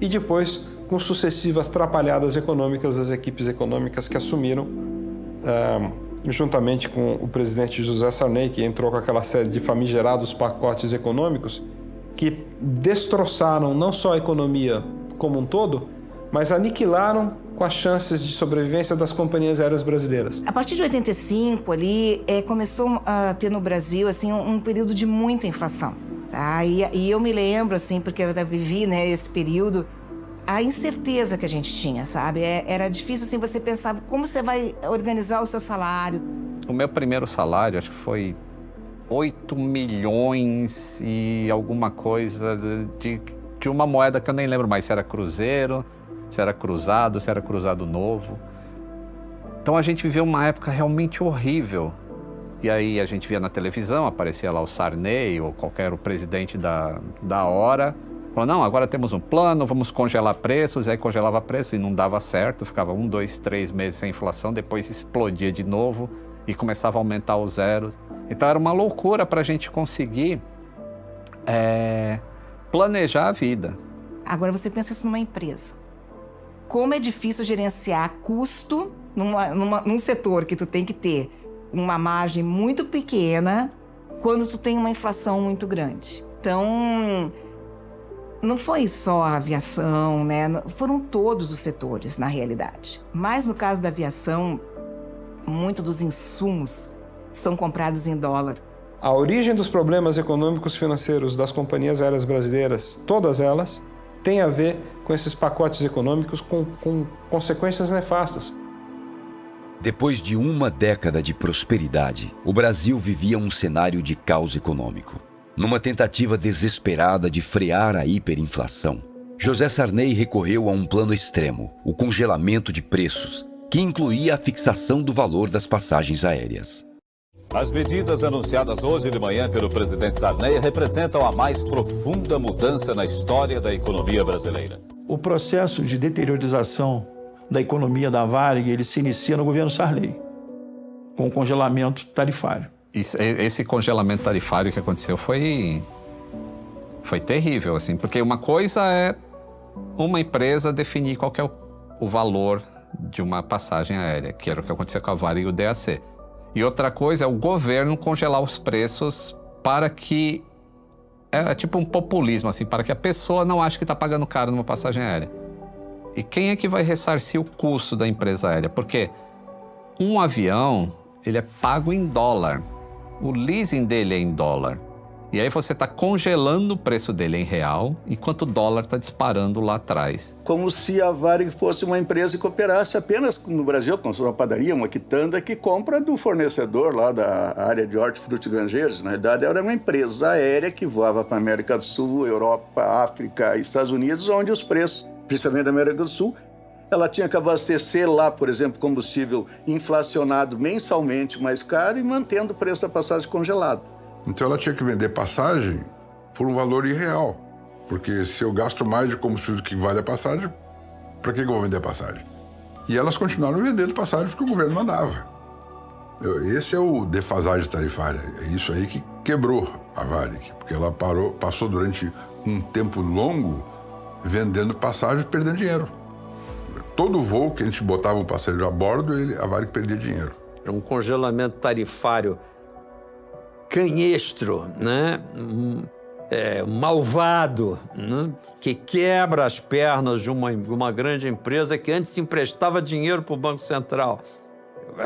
e depois com sucessivas atrapalhadas econômicas das equipes econômicas que assumiram, juntamente com o presidente José Sarney, que entrou com aquela série de famigerados pacotes econômicos que destroçaram não só a economia como um todo, mas aniquilaram com as chances de sobrevivência das companhias aéreas brasileiras. A partir de 85 ali, começou a ter no Brasil assim, um período de muita inflação. Tá? E eu me lembro, assim, porque eu vivi, né, esse período, a incerteza que a gente tinha, sabe? Era difícil, assim, você pensava como você vai organizar o seu salário. O meu primeiro salário, acho que foi 8 milhões e alguma coisa de uma moeda que eu nem lembro mais, se era cruzeiro, se era cruzado novo. Então a gente viveu uma época realmente horrível. E aí a gente via na televisão, aparecia lá o Sarney ou qualquer presidente da hora. Falou, não, agora temos um plano, vamos congelar preços. E aí congelava preço e não dava certo, ficava 1, 2, 3 meses sem inflação, depois explodia de novo e começava a aumentar os zeros. Então era uma loucura para a gente conseguir planejar a vida. Agora você pensa isso numa empresa. Como é difícil gerenciar custo num setor que tu tem que ter uma margem muito pequena quando tu tem uma inflação muito grande. Então, não foi só a aviação, né? Foram todos os setores, na realidade. Mas no caso da aviação, muito dos insumos são comprados em dólar. A origem dos problemas econômicos financeiros das companhias aéreas brasileiras, todas elas, tem a ver com esses pacotes econômicos com consequências nefastas. Depois de uma década de prosperidade, o Brasil vivia um cenário de caos econômico. Numa tentativa desesperada de frear a hiperinflação, José Sarney recorreu a um plano extremo, o congelamento de preços, que incluía a fixação do valor das passagens aéreas. As medidas anunciadas hoje de manhã pelo presidente Sarney representam a mais profunda mudança na história da economia brasileira. O processo de deteriorização da economia da Varig, ele se inicia no governo Sarney, com o congelamento tarifário. Esse congelamento tarifário que aconteceu foi terrível, assim, porque uma coisa é uma empresa definir qual que é o valor de uma passagem aérea, que era o que aconteceu com a Varig e o DAC. E outra coisa é o governo congelar os preços para que... É tipo um populismo, assim, para que a pessoa não ache que está pagando caro numa passagem aérea. E quem é que vai ressarcir o custo da empresa aérea? Porque um avião, ele é pago em dólar. O leasing dele é em dólar. E aí você está congelando o preço dele em real, enquanto o dólar está disparando lá atrás. Como se a Varig fosse uma empresa que operasse apenas no Brasil, como uma padaria, uma quitanda, que compra do fornecedor lá da área de hortifruti granjeiros. Na realidade, era uma empresa aérea que voava para a América do Sul, Europa, África e Estados Unidos, onde os preços, principalmente da América do Sul, ela tinha que abastecer lá, por exemplo, combustível inflacionado mensalmente mais caro e mantendo o preço da passagem congelado. Então ela tinha que vender passagem por um valor irreal. Porque se eu gasto mais de combustível do que vale a passagem, para que eu vou vender a passagem? E elas continuaram vendendo passagem porque o governo mandava. Esse é o defasagem tarifária. É isso aí que quebrou a Varig. Porque ela passou durante um tempo longo vendendo passagem e perdendo dinheiro. Todo voo que a gente botava um passageiro a bordo, a Varig perdia dinheiro. É um congelamento tarifário canhestro, né? Malvado, né? Que quebra as pernas de uma grande empresa que antes emprestava dinheiro para o Banco Central.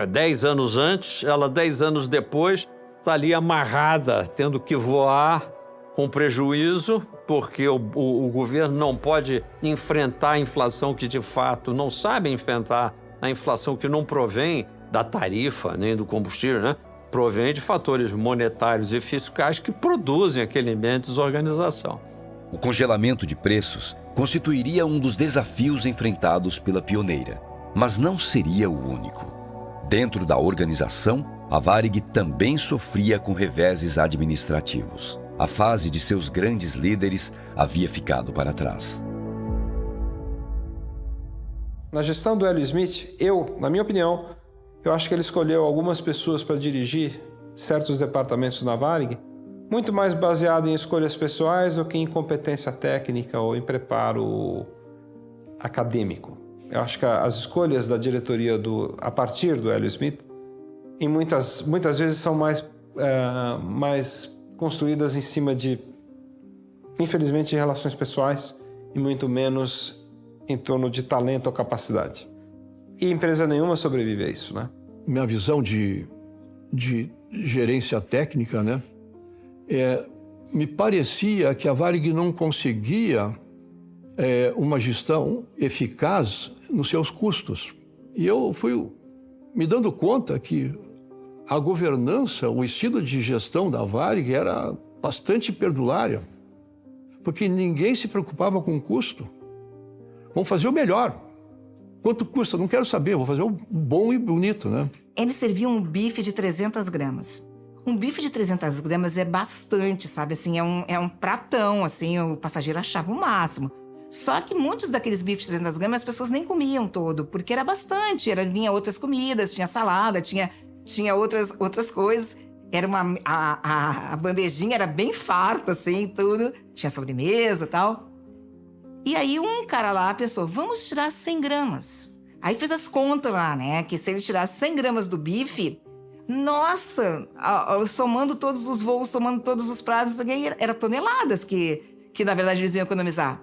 10 anos antes, ela 10 anos depois está ali amarrada, tendo que voar com prejuízo, porque o governo não pode enfrentar a inflação que de fato não sabe enfrentar, a inflação que não provém da tarifa nem do combustível, né? Provém de fatores monetários e fiscais que produzem aquele ambiente de desorganização. O congelamento de preços constituiria um dos desafios enfrentados pela pioneira, mas não seria o único. Dentro da organização, a Varig também sofria com reveses administrativos. A fase de seus grandes líderes havia ficado para trás. Na gestão do Hélio Smith, na minha opinião, eu acho que ele escolheu algumas pessoas para dirigir certos departamentos na Varig, muito mais baseado em escolhas pessoais do que em competência técnica ou em preparo acadêmico. Eu acho que as escolhas da diretoria a partir do Hélio Smith, muitas vezes são mais construídas em cima de, infelizmente, de relações pessoais e muito menos em torno de talento ou capacidade. E empresa nenhuma sobrevive a isso, né? Minha visão de gerência técnica, né? Me parecia que a Varig não conseguia uma gestão eficaz nos seus custos. E eu fui me dando conta que a governança, o estilo de gestão da Varig era bastante perdulária, porque ninguém se preocupava com o custo. Vamos fazer o melhor. Quanto custa? Não quero saber, vou fazer o bom e bonito, né? Eles serviam um bife de 300 gramas. Um bife de 300 gramas é bastante, sabe? Assim, é um pratão, assim, o passageiro achava o máximo. Só que muitos daqueles bifes de 300 gramas as pessoas nem comiam todo, porque era bastante. Vinha outras comidas, tinha salada, tinha outras coisas. A bandejinha era bem farta, assim, tudo. Tinha sobremesa e tal. E aí um cara lá pensou, vamos tirar 100 gramas. Aí fez as contas lá, né? Que se ele tirasse 100 gramas do bife, Nossa, somando todos os voos, somando todos os prazos, era toneladas que na verdade eles iam economizar.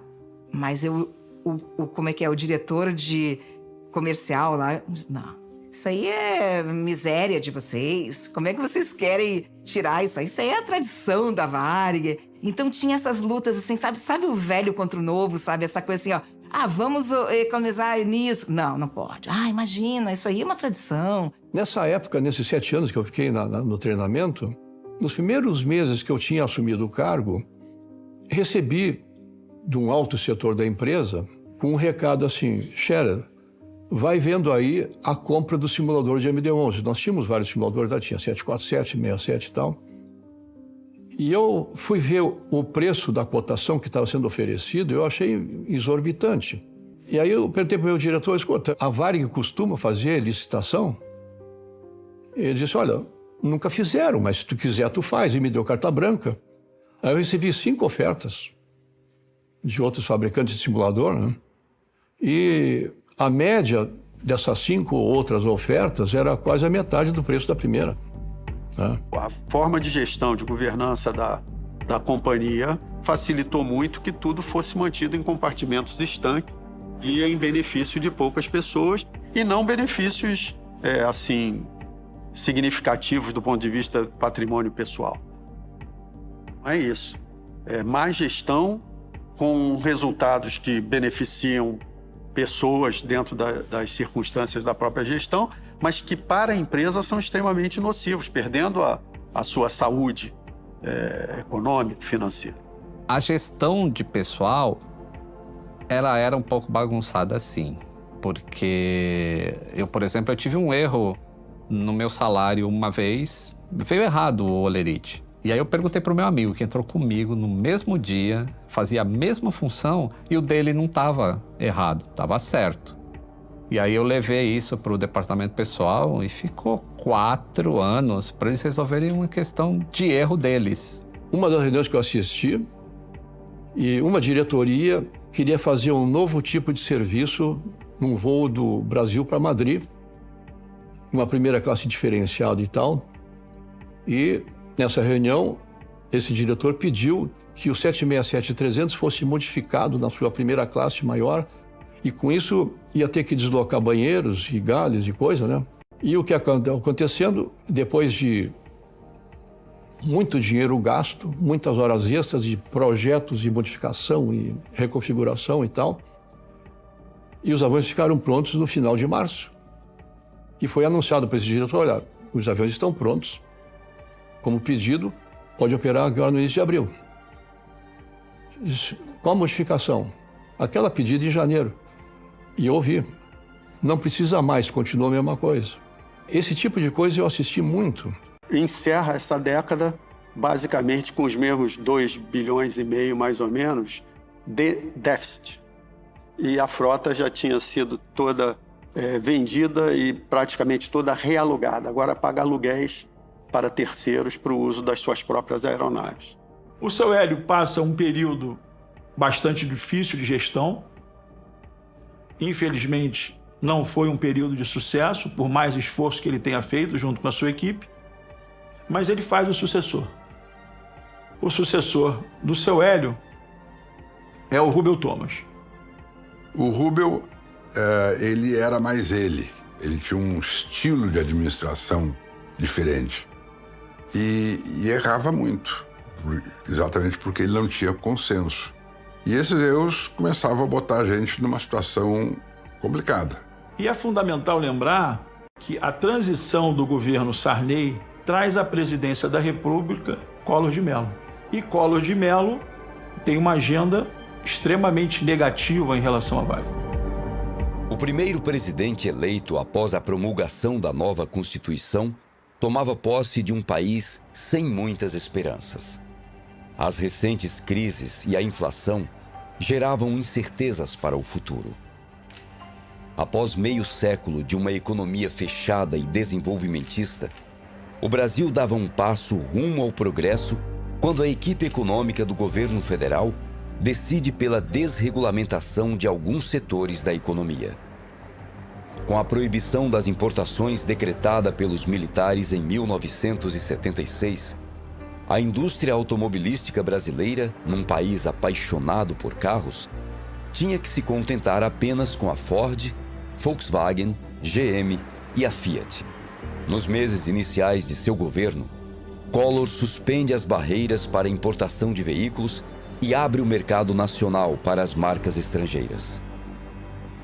Mas como é que é? O diretor de comercial lá, não, isso aí é miséria de vocês. Como é que vocês querem tirar isso aí? Isso aí é a tradição da Varig. Então tinha essas lutas assim, sabe o velho contra o novo, sabe? Essa coisa assim, ó. Vamos economizar nisso. Não pode. Imagina, isso aí é uma tradição. Nessa época, nesses 7 anos que eu fiquei no treinamento, nos primeiros meses que eu tinha assumido o cargo, recebi de um alto setor da empresa com um recado assim: Scherer, vai vendo aí a compra do simulador de MD-11. Nós tínhamos vários simuladores, tinha 747, 67 e tal. E eu fui ver o preço da cotação que estava sendo oferecido e eu achei exorbitante. E aí eu perguntei para o meu diretor: escuta, a Varig costuma fazer licitação? Ele disse: olha, nunca fizeram, mas se tu quiser tu faz. E me deu carta branca. Aí eu recebi 5 ofertas de outros fabricantes de simulador, né? E a média dessas 5 outras ofertas era quase a metade do preço da primeira. A forma de gestão, de governança da companhia facilitou muito que tudo fosse mantido em compartimentos estanques e em benefício de poucas pessoas e não benefícios, assim, significativos do ponto de vista patrimônio pessoal. É isso. É mais gestão com resultados que beneficiam pessoas dentro das circunstâncias da própria gestão, mas que para a empresa são extremamente nocivos, perdendo a sua saúde econômica, financeira. A gestão de pessoal, ela era um pouco bagunçada sim, porque eu, por exemplo, eu tive um erro no meu salário uma vez, veio errado o holerite. E aí eu perguntei para o meu amigo que entrou comigo no mesmo dia, fazia a mesma função e o dele não estava errado, estava certo. E aí eu levei isso para o departamento pessoal e ficou 4 anos para eles resolverem uma questão de erro deles. Uma das reuniões que eu assisti, e uma diretoria queria fazer um novo tipo de serviço num voo do Brasil para Madrid, uma primeira classe diferenciada e tal. E nessa reunião, esse diretor pediu que o 767-300 fosse modificado na sua primeira classe maior e com isso ia ter que deslocar banheiros e galhos e coisa, né? E o que acontecendo, depois de muito dinheiro gasto, muitas horas extras de projetos de modificação e reconfiguração e tal, e os aviões ficaram prontos no final de março. E foi anunciado para esse diretor: olha, os aviões estão prontos, como pedido, pode operar agora no início de abril. Qual a modificação? Aquela pedida em janeiro. E eu ouvi, não precisa mais, continua a mesma coisa. Esse tipo de coisa eu assisti muito. Encerra essa década basicamente com os mesmos 2,5 bilhões, mais ou menos, de déficit. E a frota já tinha sido toda vendida e praticamente toda realugada. Agora paga aluguéis para terceiros para o uso das suas próprias aeronaves. O seu Hélio passa um período bastante difícil de gestão. Infelizmente, não foi um período de sucesso, por mais esforço que ele tenha feito junto com a sua equipe, mas ele faz o sucessor. O sucessor do seu Hélio é o Rubel Thomas. O Rubel, ele era mais ele. Ele tinha um estilo de administração diferente. E errava muito, exatamente porque ele não tinha consenso. E esses erros começavam a botar a gente numa situação complicada. E é fundamental lembrar que a transição do governo Sarney traz à presidência da República Collor de Mello. E Collor de Mello tem uma agenda extremamente negativa em relação à Varig. O primeiro presidente eleito após a promulgação da nova Constituição tomava posse de um país sem muitas esperanças. As recentes crises e a inflação geravam incertezas para o futuro. Após meio século de uma economia fechada e desenvolvimentista, o Brasil dava um passo rumo ao progresso quando a equipe econômica do governo federal decide pela desregulamentação de alguns setores da economia. Com a proibição das importações decretada pelos militares em 1976, a indústria automobilística brasileira, num país apaixonado por carros, tinha que se contentar apenas com a Ford, Volkswagen, GM e a Fiat. Nos meses iniciais de seu governo, Collor suspende as barreiras para a importação de veículos e abre o mercado nacional para as marcas estrangeiras.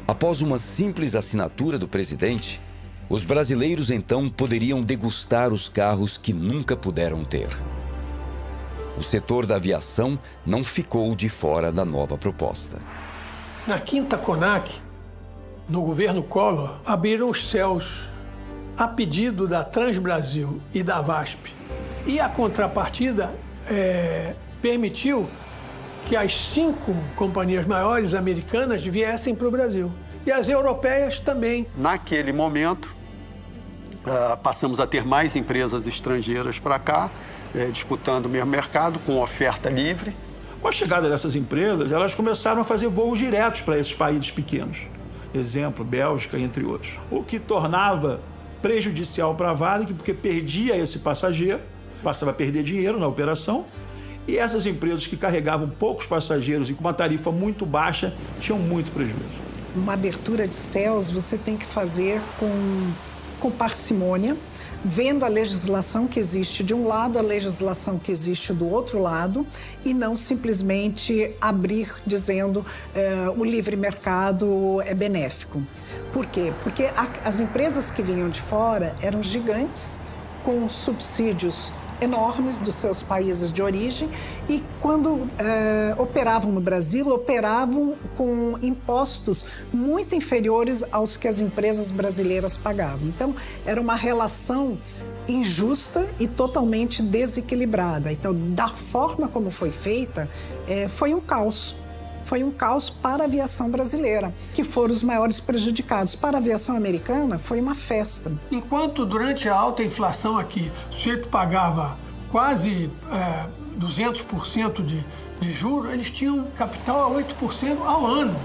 Após uma simples assinatura do presidente, os brasileiros então poderiam degustar os carros que nunca puderam ter. O setor da aviação não ficou de fora da nova proposta. Na quinta CONAC, no governo Collor, abriram os céus a pedido da Transbrasil e da VASP. E a contrapartida permitiu que as 5 companhias maiores americanas viessem para o Brasil. E as europeias também. Naquele momento, passamos a ter mais empresas estrangeiras para cá, disputando o mesmo mercado, com oferta livre. Com a chegada dessas empresas, elas começaram a fazer voos diretos para esses países pequenos. Exemplo, Bélgica, entre outros. O que tornava prejudicial para a Varig, porque perdia esse passageiro, passava a perder dinheiro na operação, e essas empresas que carregavam poucos passageiros e com uma tarifa muito baixa tinham muito prejuízo. Uma abertura de céus você tem que fazer com parcimônia, vendo a legislação que existe de um lado, a legislação que existe do outro lado, e não simplesmente abrir dizendo o livre mercado é benéfico. Por quê? Porque as empresas que vinham de fora eram gigantes, com subsídios enormes dos seus países de origem, e quando operavam no Brasil, operavam com impostos muito inferiores aos que as empresas brasileiras pagavam. Então, era uma relação injusta e totalmente desequilibrada. Então, da forma como foi feita, foi um caos. Foi um caos para a aviação brasileira, que foram os maiores prejudicados. Para a aviação americana, foi uma festa. Enquanto durante a alta inflação aqui, o sujeito pagava quase 200% de juros, eles tinham capital a 8% ao ano.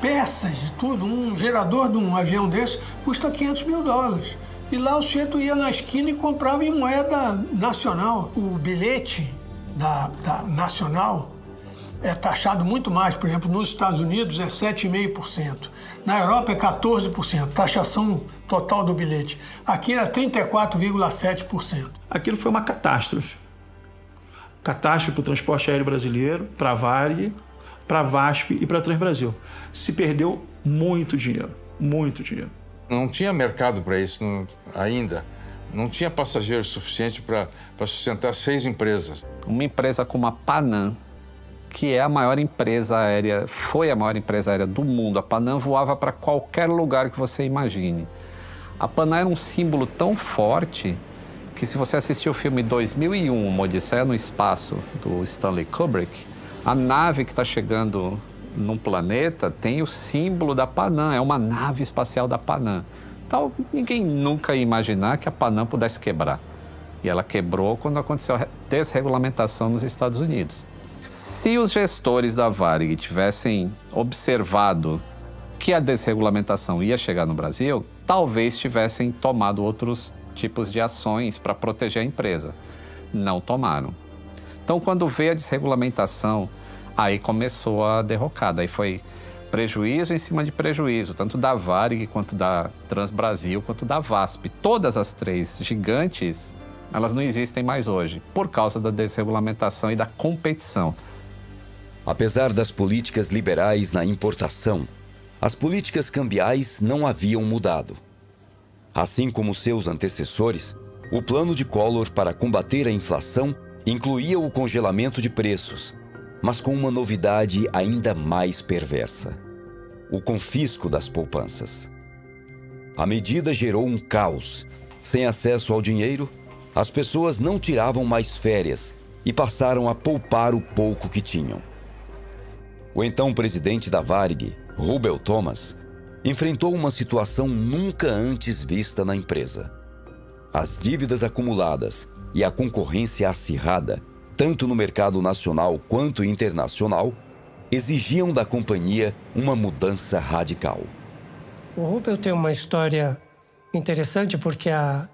Peças de tudo, um gerador de um avião desse custa $500 mil. E lá o sujeito ia na esquina e comprava em moeda nacional. O bilhete da nacional é taxado muito mais. Por exemplo, nos Estados Unidos é 7,5%. Na Europa é 14%, taxação total do bilhete. Aqui era 34,7%. Aquilo foi uma catástrofe. Catástrofe para o transporte aéreo brasileiro, para a Varig, para a VASP e para a Transbrasil. Se perdeu muito dinheiro, muito dinheiro. Não tinha mercado para isso ainda. Não tinha passageiro suficiente para sustentar 6 empresas. Uma empresa como a Panam, que é a maior empresa aérea, foi a maior empresa aérea do mundo. A Panam voava para qualquer lugar que você imagine. A Panam era um símbolo tão forte que, se você assistir o filme 2001, Uma Odisseia no Espaço, do Stanley Kubrick, a nave que está chegando num planeta tem o símbolo da Panam, é uma nave espacial da Panam. Então, ninguém nunca ia imaginar que a Panam pudesse quebrar. E ela quebrou quando aconteceu a desregulamentação nos Estados Unidos. Se os gestores da Varig tivessem observado que a desregulamentação ia chegar no Brasil, talvez tivessem tomado outros tipos de ações para proteger a empresa. Não tomaram. Então, quando veio a desregulamentação, aí começou a derrocada. Aí foi prejuízo em cima de prejuízo, tanto da Varig, quanto da Transbrasil, quanto da VASP. Todas as 3 gigantes, elas não existem mais hoje, por causa da desregulamentação e da competição. Apesar das políticas liberais na importação, as políticas cambiais não haviam mudado. Assim como seus antecessores, o plano de Collor para combater a inflação incluía o congelamento de preços, mas com uma novidade ainda mais perversa: o confisco das poupanças. A medida gerou um caos. Sem acesso ao dinheiro, as pessoas não tiravam mais férias e passaram a poupar o pouco que tinham. O então presidente da Varig, Rubel Thomas, enfrentou uma situação nunca antes vista na empresa. As dívidas acumuladas e a concorrência acirrada, tanto no mercado nacional quanto internacional, exigiam da companhia uma mudança radical. O Rubel tem uma história interessante porque a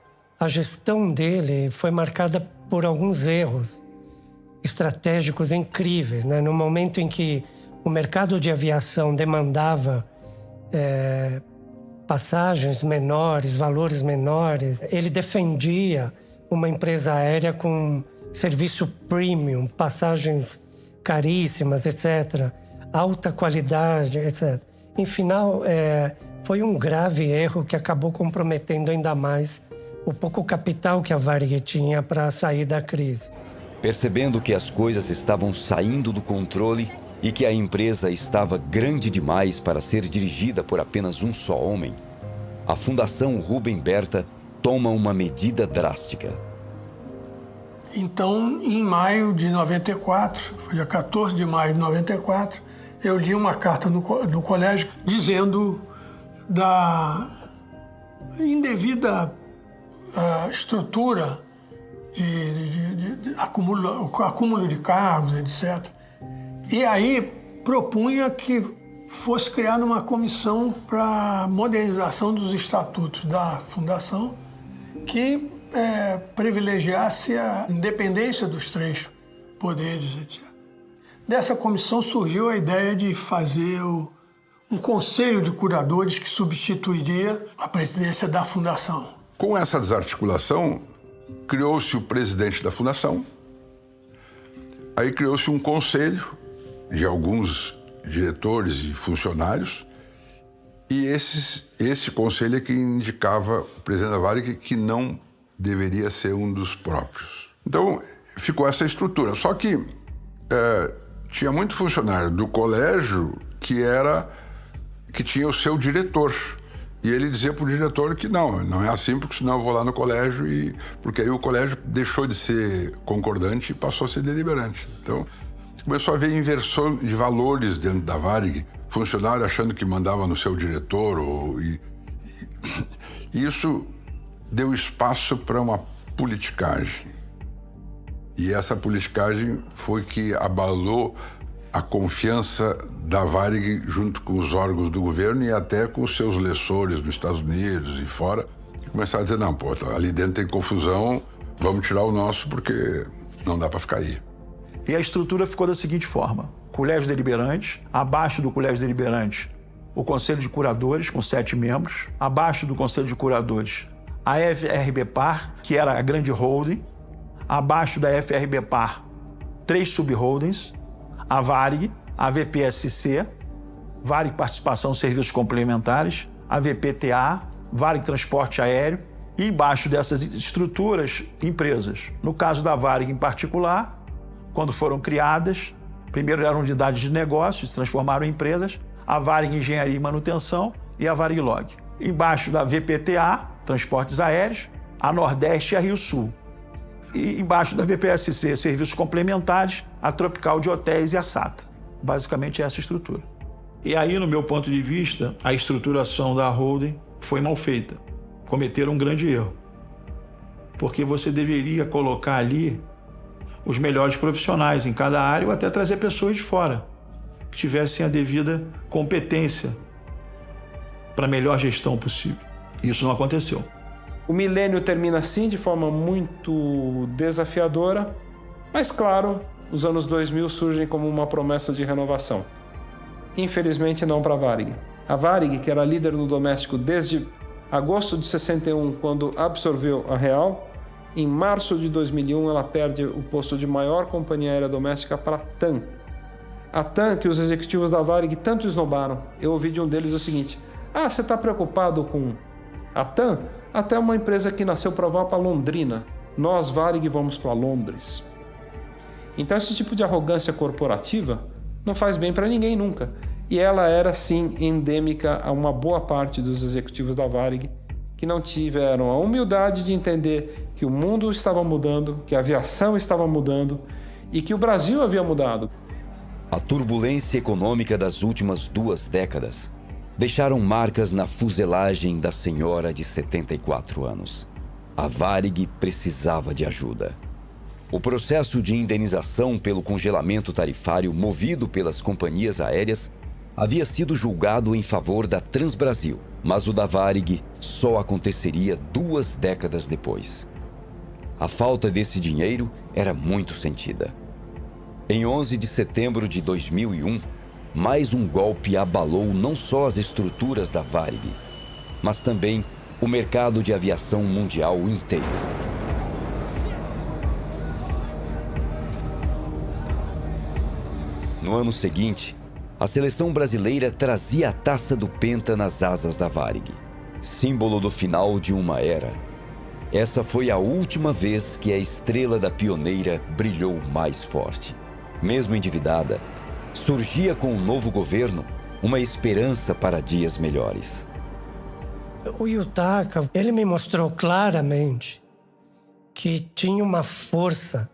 gestão dele foi marcada por alguns erros estratégicos incríveis, né? No momento em que o mercado de aviação demandava passagens menores, valores menores, ele defendia uma empresa aérea com serviço premium, passagens caríssimas, etc., alta qualidade, etc. Em final, foi um grave erro que acabou comprometendo ainda mais o pouco capital que a Varig tinha para sair da crise. Percebendo que as coisas estavam saindo do controle e que a empresa estava grande demais para ser dirigida por apenas um só homem, a Fundação Rubem Berta toma uma medida drástica. Então, em maio de 94, foi dia 14 de maio de 94, eu li uma carta no colégio dizendo da indevida estrutura de acúmulo de cargos, etc. E aí propunha que fosse criada uma comissão para modernização dos estatutos da Fundação que privilegiasse a independência dos três poderes, etc. Dessa comissão surgiu a ideia de fazer um conselho de curadores que substituiria a presidência da Fundação. Com essa desarticulação, criou-se o presidente da Fundação, aí criou-se um conselho de alguns diretores e funcionários, e esse conselho é que indicava o presidente da Varig que não deveria ser um dos próprios. Então, ficou essa estrutura. Só que tinha muito funcionário do colégio que tinha o seu diretor. E ele dizia para o diretor que não é assim, porque senão eu vou lá no colégio porque aí o colégio deixou de ser concordante e passou a ser deliberante. Então, começou a haver inversão de valores dentro da Varig, funcionário achando que mandava no seu diretor, e isso deu espaço para uma politicagem. E essa politicagem foi que abalou a confiança da Varig junto com os órgãos do governo e até com os seus lessores nos Estados Unidos e fora, e começaram a dizer, não, pô, ali dentro tem confusão, vamos tirar o nosso porque não dá para ficar aí. E a estrutura ficou da seguinte forma: colégio deliberante, abaixo do colégio deliberante, o conselho de curadores, com 7 membros, abaixo do conselho de curadores, a FRB-Par, que era a grande holding, abaixo da FRB-Par, 3 subholdings, a Varig, a VPSC, Varig Participação Serviços Complementares, a VPTA, Varig Transporte Aéreo, e embaixo dessas estruturas, empresas. No caso da Varig em particular, quando foram criadas, primeiro eram unidades de negócios, se transformaram em empresas, a Varig Engenharia e Manutenção e a Varig Log. Embaixo da VPTA, Transportes Aéreos, a Nordeste e a Rio Sul. E embaixo da VPSC, Serviços Complementares, a Tropical de Hotéis e a SATA. Basicamente essa estrutura. E aí, no meu ponto de vista, a estruturação da holding foi mal feita. Cometeram um grande erro. Porque você deveria colocar ali os melhores profissionais em cada área ou até trazer pessoas de fora que tivessem a devida competência para a melhor gestão possível. Isso não aconteceu. O milênio termina assim, de forma muito desafiadora, mas claro, os anos 2000 surgem como uma promessa de renovação. Infelizmente não para a Varig. A Varig, que era líder no doméstico desde agosto de 61, quando absorveu a Real, em março de 2001 ela perde o posto de maior companhia aérea doméstica para a TAM. A TAM, que os executivos da Varig tanto esnobaram. Eu ouvi de um deles o seguinte: você está preocupado com a TAM? Até uma empresa que nasceu para voar para Londrina. Nós, Varig, vamos para Londres. Então esse tipo de arrogância corporativa não faz bem para ninguém nunca. E ela era, sim, endêmica a uma boa parte dos executivos da Varig, que não tiveram a humildade de entender que o mundo estava mudando, que a aviação estava mudando e que o Brasil havia mudado. A turbulência econômica das últimas 2 décadas deixaram marcas na fuselagem da senhora de 74 anos. A Varig precisava de ajuda. O processo de indenização pelo congelamento tarifário movido pelas companhias aéreas havia sido julgado em favor da Transbrasil, mas o da Varig só aconteceria 2 décadas depois. A falta desse dinheiro era muito sentida. Em 11 de setembro de 2001, mais um golpe abalou não só as estruturas da Varig, mas também o mercado de aviação mundial inteiro. No ano seguinte, a seleção brasileira trazia a taça do Penta nas asas da Varig, símbolo do final de uma era. Essa foi a última vez que a estrela da pioneira brilhou mais forte. Mesmo endividada, surgia com o novo governo uma esperança para dias melhores. O Yutaka, ele me mostrou claramente que tinha uma força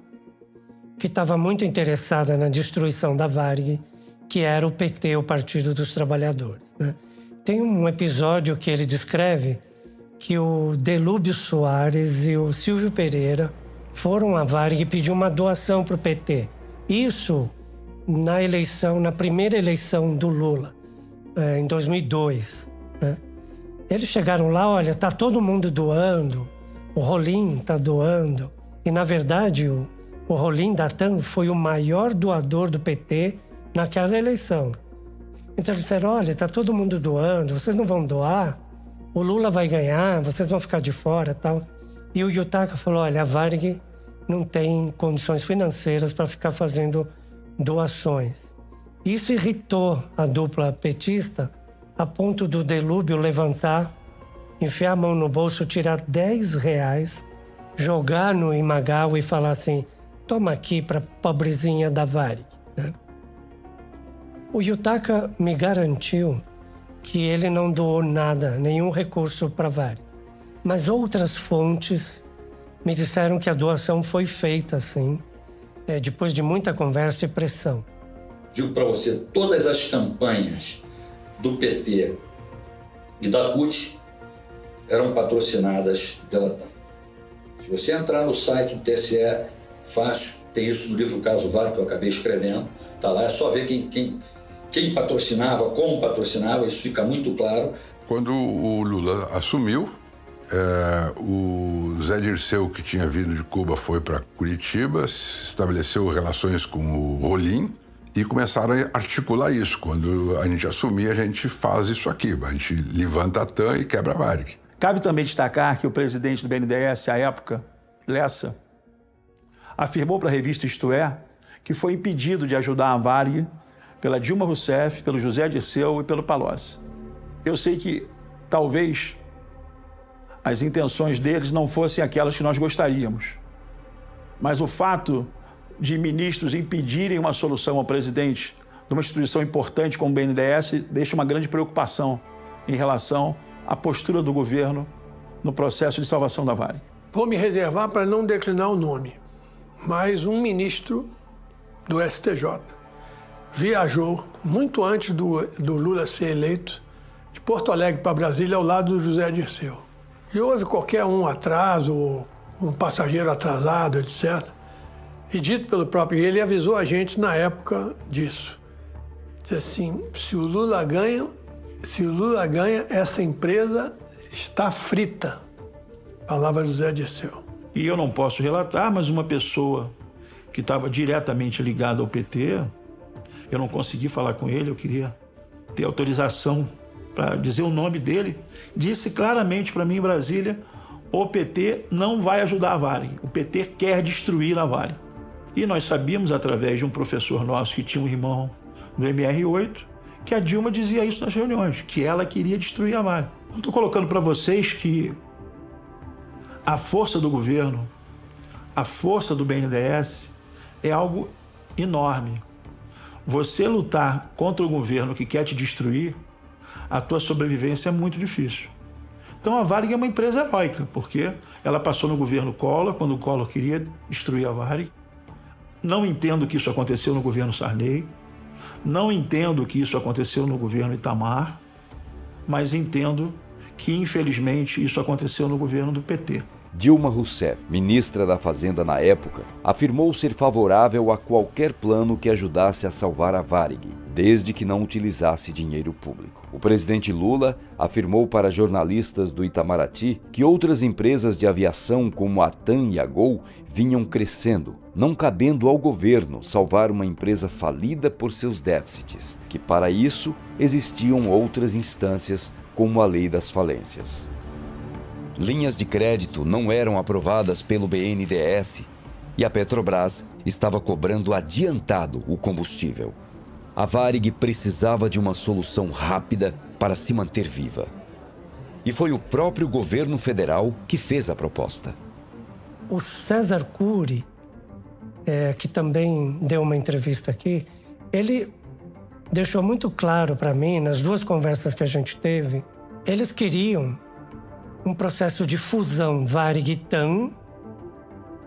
que estava muito interessada na destruição da Varig, que era o PT, o Partido dos Trabalhadores, né? Tem um episódio que ele descreve que o Delúbio Soares e o Silvio Pereira foram à Varig pedir uma doação para o PT. Isso na primeira eleição do Lula, em 2002, né? Eles chegaram lá, olha, tá todo mundo doando, o Rolim tá doando. E, na verdade, o Rolim da TAM foi o maior doador do PT naquela eleição. Então eles disseram, olha, tá todo mundo doando, vocês não vão doar, o Lula vai ganhar, vocês vão ficar de fora, tal. E o Yutaka falou, olha, a Varig não tem condições financeiras para ficar fazendo doações. Isso irritou a dupla petista a ponto do Delúbio levantar, enfiar a mão no bolso, tirar R$10, jogar no Imagawa e falar assim, toma aqui para pobrezinha da Varig, né? O Yutaka me garantiu que ele não doou nada, nenhum recurso para a Varig. Mas outras fontes me disseram que a doação foi feita, sim, depois de muita conversa e pressão. Digo para você, todas as campanhas do PT e da CUT eram patrocinadas pela TAM. Se você entrar no site do TSE, fácil, tem isso no livro Caso Varig que eu acabei escrevendo, tá lá, é só ver quem patrocinava, como patrocinava, isso fica muito claro. Quando o Lula assumiu, o Zé Dirceu, que tinha vindo de Cuba, foi para Curitiba, estabeleceu relações com o Rolim e começaram a articular isso. Quando a gente assumir, a gente faz isso aqui, a gente levanta a TAM e quebra a Varig. Cabe também destacar que o presidente do BNDES, à época, Lessa, afirmou para a revista Isto É que foi impedido de ajudar a Varig pela Dilma Rousseff, pelo José Dirceu e pelo Palocci. Eu sei que, talvez, as intenções deles não fossem aquelas que nós gostaríamos. Mas o fato de ministros impedirem uma solução ao presidente de uma instituição importante como o BNDES deixa uma grande preocupação em relação à postura do governo no processo de salvação da Varig. Vou me reservar para não declinar o nome, mas um ministro do STJ viajou muito antes do Lula ser eleito de Porto Alegre para Brasília ao lado do José Dirceu. E houve qualquer atraso, um passageiro atrasado, etc. E dito pelo próprio ele avisou a gente na época disso. Disse assim, se o Lula ganha, essa empresa está frita. Palavra José Dirceu. E eu não posso relatar, mas uma pessoa que estava diretamente ligada ao PT, eu não consegui falar com ele, eu queria ter autorização para dizer o nome dele, disse claramente para mim em Brasília, o PT não vai ajudar a Varig, o PT quer destruir a Varig. E nós sabíamos, através de um professor nosso que tinha um irmão do MR8, que a Dilma dizia isso nas reuniões, que ela queria destruir a Varig. Eu estou colocando para vocês que a força do governo, a força do BNDES é algo enorme. Você lutar contra o governo que quer te destruir, a tua sobrevivência é muito difícil. Então a Varig é uma empresa heróica, porque ela passou no governo Collor, quando o Collor queria destruir a Varig. Não entendo que isso aconteceu no governo Sarney, não entendo que isso aconteceu no governo Itamar, mas entendo que, infelizmente, isso aconteceu no governo do PT. Dilma Rousseff, ministra da Fazenda na época, afirmou ser favorável a qualquer plano que ajudasse a salvar a Varig. desde que não utilizasse dinheiro público. O presidente Lula afirmou para jornalistas do Itamaraty que outras empresas de aviação como a TAM e a Gol vinham crescendo, não cabendo ao governo salvar uma empresa falida por seus déficits, que para isso existiam outras instâncias como a Lei das Falências. Linhas de crédito não eram aprovadas pelo BNDES e a Petrobras estava cobrando adiantado o combustível. A Varig precisava de uma solução rápida para se manter viva. E foi o próprio governo federal que fez a proposta. O César Cury, que também deu uma entrevista aqui, ele deixou muito claro para mim, nas duas conversas que a gente teve, eles queriam um processo de fusão Varig e TAM,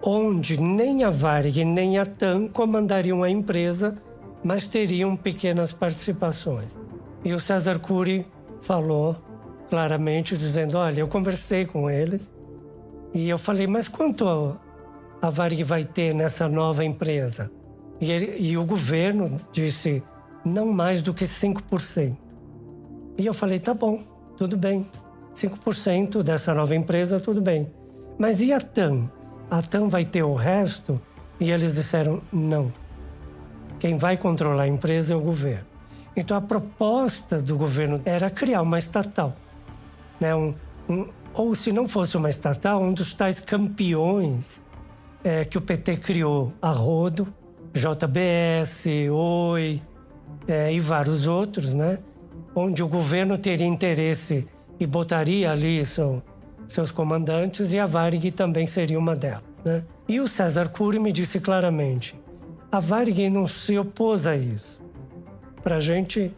onde nem a Varig nem a TAM comandariam a empresa, mas teriam pequenas participações. E o César Cury falou claramente, dizendo, olha, eu conversei com eles e eu falei, mas quanto a Varig vai ter nessa nova empresa? E o governo disse, não mais do que 5%. E eu falei, tá bom, tudo bem. 5% dessa nova empresa, tudo bem. Mas e a TAM? A TAM vai ter o resto? E eles disseram, não. Quem vai controlar a empresa é o governo. Então, a proposta do governo era criar uma estatal. Né? Ou, se não fosse uma estatal, um dos tais campeões que o PT criou a rodo, JBS, Oi e vários outros, né? Onde o governo teria interesse e botaria ali seus comandantes, e a Varig também seria uma delas, né? E o César Cury me disse claramente, a Varig não se opôs a isso. Para a gente,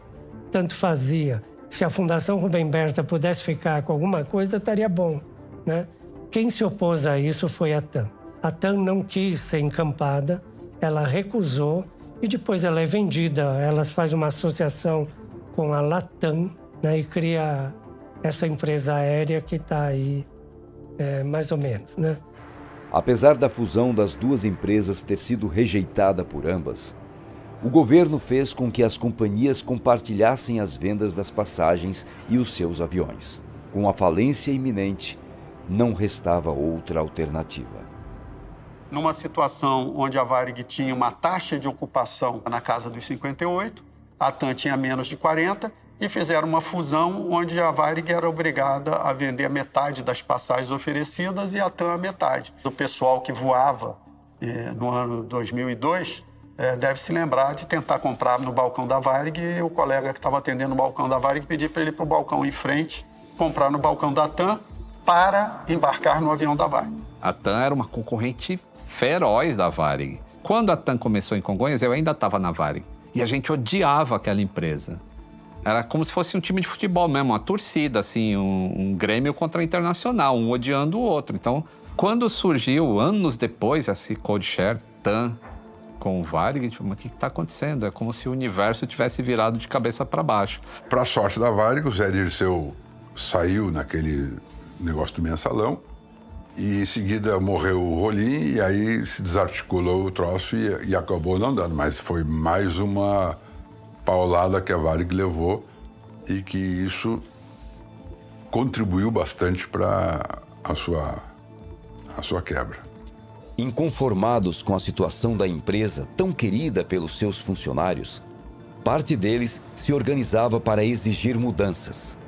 tanto fazia. Se a Fundação Rubem Berta pudesse ficar com alguma coisa, estaria bom, né? Quem se opôs a isso foi a TAM. A TAM não quis ser encampada, ela recusou e depois ela é vendida. Ela faz uma associação com a Latam, né, e cria essa empresa aérea que está aí, mais ou menos, né? Apesar da fusão das duas empresas ter sido rejeitada por ambas, o governo fez com que as companhias compartilhassem as vendas das passagens e os seus aviões. Com a falência iminente, não restava outra alternativa. Numa situação onde a Varig tinha uma taxa de ocupação na casa dos 58%, a TAM tinha menos de 40%, e fizeram uma fusão onde a Varig era obrigada a vender a metade das passagens oferecidas e a TAM a metade. O pessoal que voava no ano 2002 deve se lembrar de tentar comprar no balcão da Varig, e o colega que estava atendendo no balcão da Varig pediu para ele ir para o balcão em frente, comprar no balcão da TAM para embarcar no avião da Varig. A TAM era uma concorrente feroz da Varig. Quando a TAM começou em Congonhas, eu ainda estava na Varig. E a gente odiava aquela empresa. Era como se fosse um time de futebol mesmo, uma torcida, assim, um Grêmio contra a Internacional, um odiando o outro. Então, quando surgiu, anos depois, esse codeshare TAM com o Varig, tipo, mas o que está acontecendo? É como se o universo tivesse virado de cabeça para baixo. Para a sorte da Varig, o Zé Dirceu saiu naquele negócio do mensalão, e em seguida morreu o Rolim, e aí se desarticulou o troço e acabou não dando. Mas foi mais uma paulada que a Varig levou, e que isso contribuiu bastante para a sua quebra. Inconformados com a situação da empresa tão querida pelos seus funcionários, parte deles se organizava para exigir mudanças.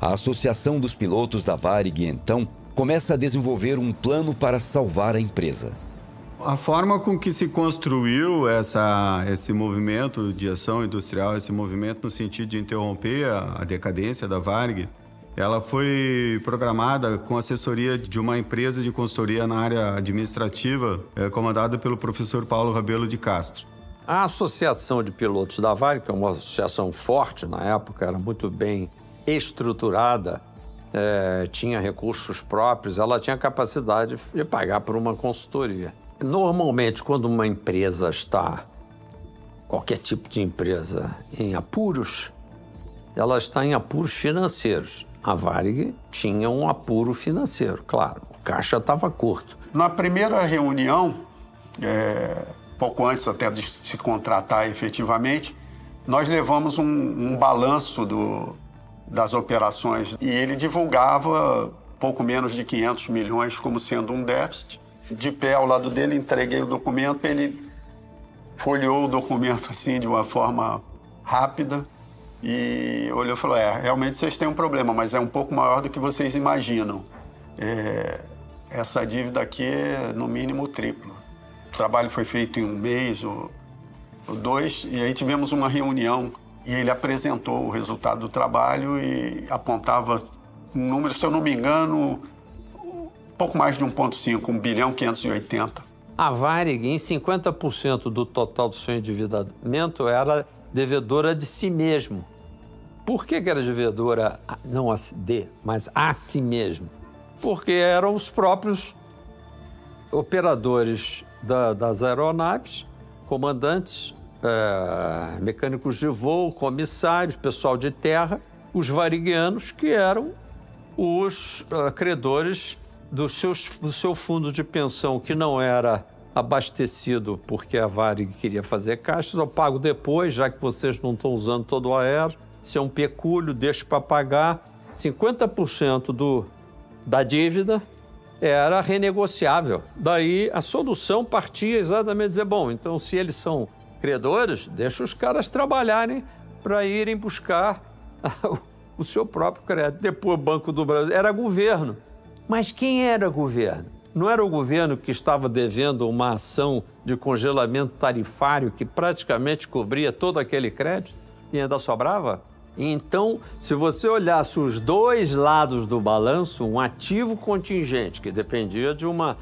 A Associação dos Pilotos da Varig, então, começa a desenvolver um plano para salvar a empresa. A forma com que se construiu esse movimento de ação industrial, esse movimento no sentido de interromper a decadência da Varig, ela foi programada com assessoria de uma empresa de consultoria na área administrativa, comandada pelo professor Paulo Rabelo de Castro. A Associação de Pilotos da Varig, que é uma associação forte na época, era muito bem estruturada, tinha recursos próprios, ela tinha capacidade de pagar por uma consultoria. Normalmente, quando uma empresa está, qualquer tipo de empresa, em apuros, ela está em apuros financeiros. A Varig tinha um apuro financeiro, claro, o caixa estava curto. Na primeira reunião, pouco antes até de se contratar efetivamente, nós levamos um balanço das operações e ele divulgava pouco menos de 500 milhões como sendo um déficit. De pé ao lado dele, entreguei o documento, ele folheou o documento assim de uma forma rápida e olhou e falou, realmente vocês têm um problema, mas é um pouco maior do que vocês imaginam. Essa dívida aqui é no mínimo triplo. O trabalho foi feito em um mês ou 2, e aí tivemos uma reunião e ele apresentou o resultado do trabalho e apontava números, se eu não me engano, pouco mais de 1,5, 1 bilhão 580. A Varig, em 50% do total do seu endividamento, era devedora de si mesmo. Por que era devedora, não mas a si mesmo? Porque eram os próprios operadores das aeronaves, comandantes, mecânicos de voo, comissários, pessoal de terra, os variguianos, que eram os credores do seu fundo de pensão, que não era abastecido porque a Varig queria fazer caixas. Eu pago depois, já que vocês não estão usando todo o aéreo. Se é um pecúlio, deixo para pagar. 50% da dívida era renegociável. Daí a solução partia exatamente dizer, bom, então se eles são credores, deixa os caras trabalharem para irem buscar o seu próprio crédito. Depois o Banco do Brasil era governo. Mas quem era governo? Não era o governo que estava devendo uma ação de congelamento tarifário que praticamente cobria todo aquele crédito e ainda sobrava? Então, se você olhasse os dois lados do balanço, um ativo contingente, que dependia de uma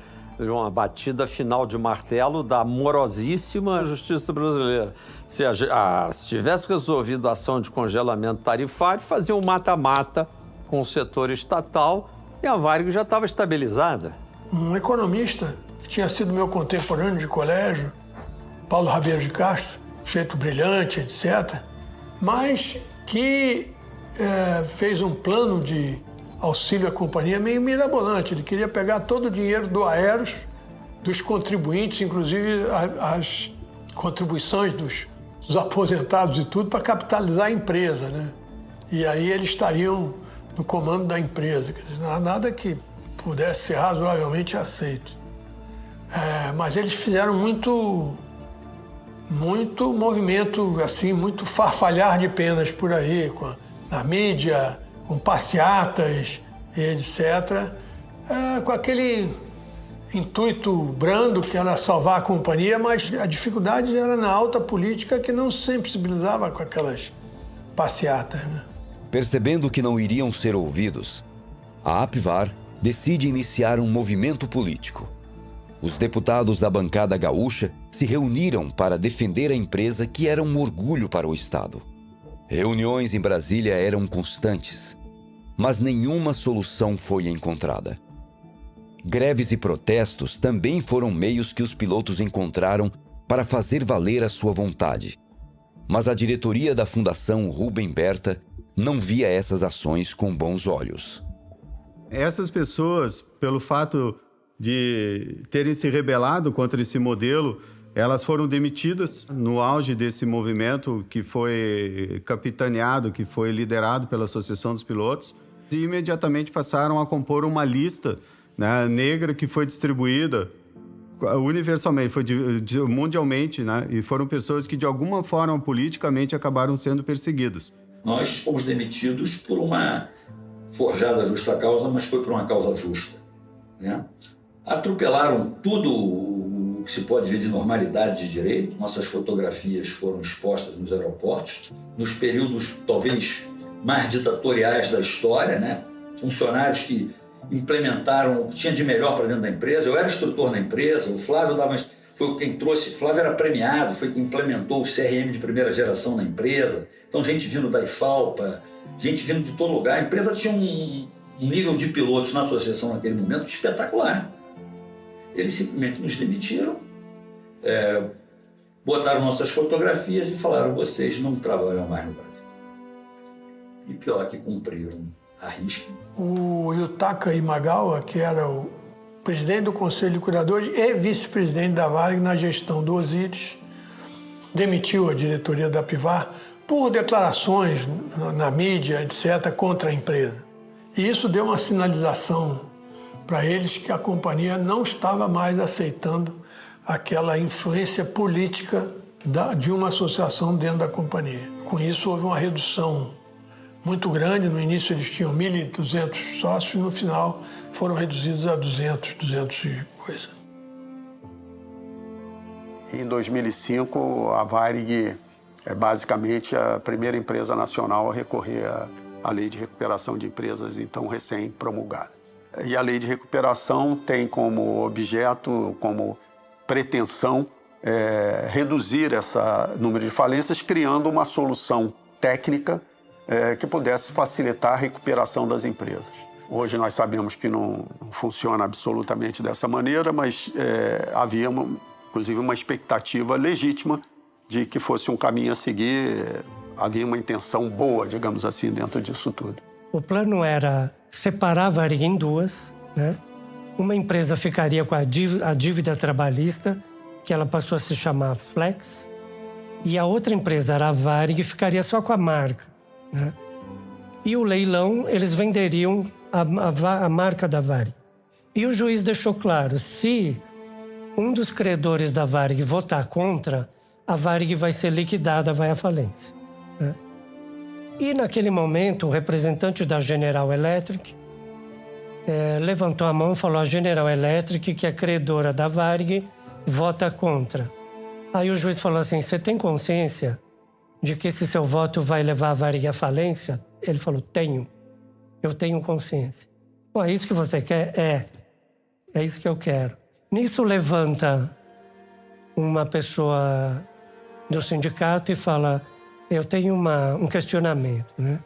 batida final de martelo da morosíssima justiça brasileira. Se tivesse resolvido a ação de congelamento tarifário, fazia um mata-mata com o setor estatal e a Varig já estava estabilizada. Um economista que tinha sido meu contemporâneo de colégio, Paulo Rabeiro de Castro, sujeito brilhante, etc., mas que fez um plano de auxílio à companhia meio mirabolante. Ele queria pegar todo o dinheiro do Aeros, dos contribuintes, inclusive as contribuições dos aposentados e tudo, para capitalizar a empresa, né? E aí eles estariam no comando da empresa. Quer dizer, nada que pudesse ser razoavelmente aceito. Mas eles fizeram muito movimento, assim, muito farfalhar de penas por aí, na mídia, com passeatas e etc., com aquele intuito brando que era salvar a companhia, mas a dificuldade era na alta política, que não se sensibilizava com aquelas passeatas, né? Percebendo que não iriam ser ouvidos, a APVAR decide iniciar um movimento político. Os deputados da bancada gaúcha se reuniram para defender a empresa, que era um orgulho para o Estado. Reuniões em Brasília eram constantes, mas nenhuma solução foi encontrada. Greves e protestos também foram meios que os pilotos encontraram para fazer valer a sua vontade. Mas a diretoria da Fundação Rubem Berta não via essas ações com bons olhos. Essas pessoas, pelo fato de terem se rebelado contra esse modelo, elas foram demitidas no auge desse movimento que foi capitaneado, que foi liderado pela Associação dos Pilotos, e imediatamente passaram a compor uma lista, né, negra, que foi distribuída universalmente, mundialmente, né, e foram pessoas que de alguma forma politicamente acabaram sendo perseguidas. Nós fomos demitidos por uma forjada justa causa, mas foi por uma causa justa, né? Atropelaram tudo o que se pode ver de normalidade de direito. Nossas fotografias foram expostas nos aeroportos, nos períodos talvez mais ditatoriais da história, né? Funcionários que implementaram o que tinha de melhor para dentro da empresa. Eu era instrutor na empresa, o Flávio foi quem trouxe, o Flávio era premiado, foi quem implementou o CRM de primeira geração na empresa. Então, gente vindo da IFALPA, gente vindo de todo lugar. A empresa tinha um nível de pilotos na associação naquele momento espetacular. Eles simplesmente nos demitiram, botaram nossas fotografias e falaram: vocês não trabalham mais no Brasil. E pior, que cumpriram a risca. O Yutaka Imagawa, que era o presidente do Conselho de Curadores e vice-presidente da Varig na gestão do Osiris, demitiu a diretoria da APVAR por declarações na mídia, etc., contra a empresa. E isso deu uma sinalização para eles que a companhia não estava mais aceitando aquela influência política de uma associação dentro da companhia. Com isso, houve uma redução muito grande. No início, eles tinham 1.200 sócios, no final foram reduzidos a 200 e coisa. Em 2005, a Varig é basicamente a primeira empresa nacional a recorrer à Lei de Recuperação de Empresas, então recém-promulgada. E a Lei de Recuperação tem como objeto, como pretensão, reduzir esse número de falências, criando uma solução técnica que pudesse facilitar a recuperação das empresas. Hoje nós sabemos que não funciona absolutamente dessa maneira, mas havia, inclusive, uma expectativa legítima de que fosse um caminho a seguir. Havia uma intenção boa, digamos assim, dentro disso tudo. O plano era separar a Varig em duas, né? Uma empresa ficaria com a dívida trabalhista, que ela passou a se chamar Flex, e a outra empresa era a Varig, ficaria só com a marca, né? E o leilão, eles venderiam a marca da Varig. E o juiz deixou claro, se um dos credores da Varig votar contra, a Varig vai ser liquidada, vai à falência, né? E naquele momento, o representante da General Electric levantou a mão e falou: a General Electric, que é credora da Varig, vota contra. Aí o juiz falou assim: você tem consciência de que esse seu voto vai levar a Varig à falência? Ele falou: tenho. Eu tenho consciência. Bom, é isso que você quer? É isso que eu quero. Nisso levanta uma pessoa do sindicato e fala: eu tenho um questionamento, né?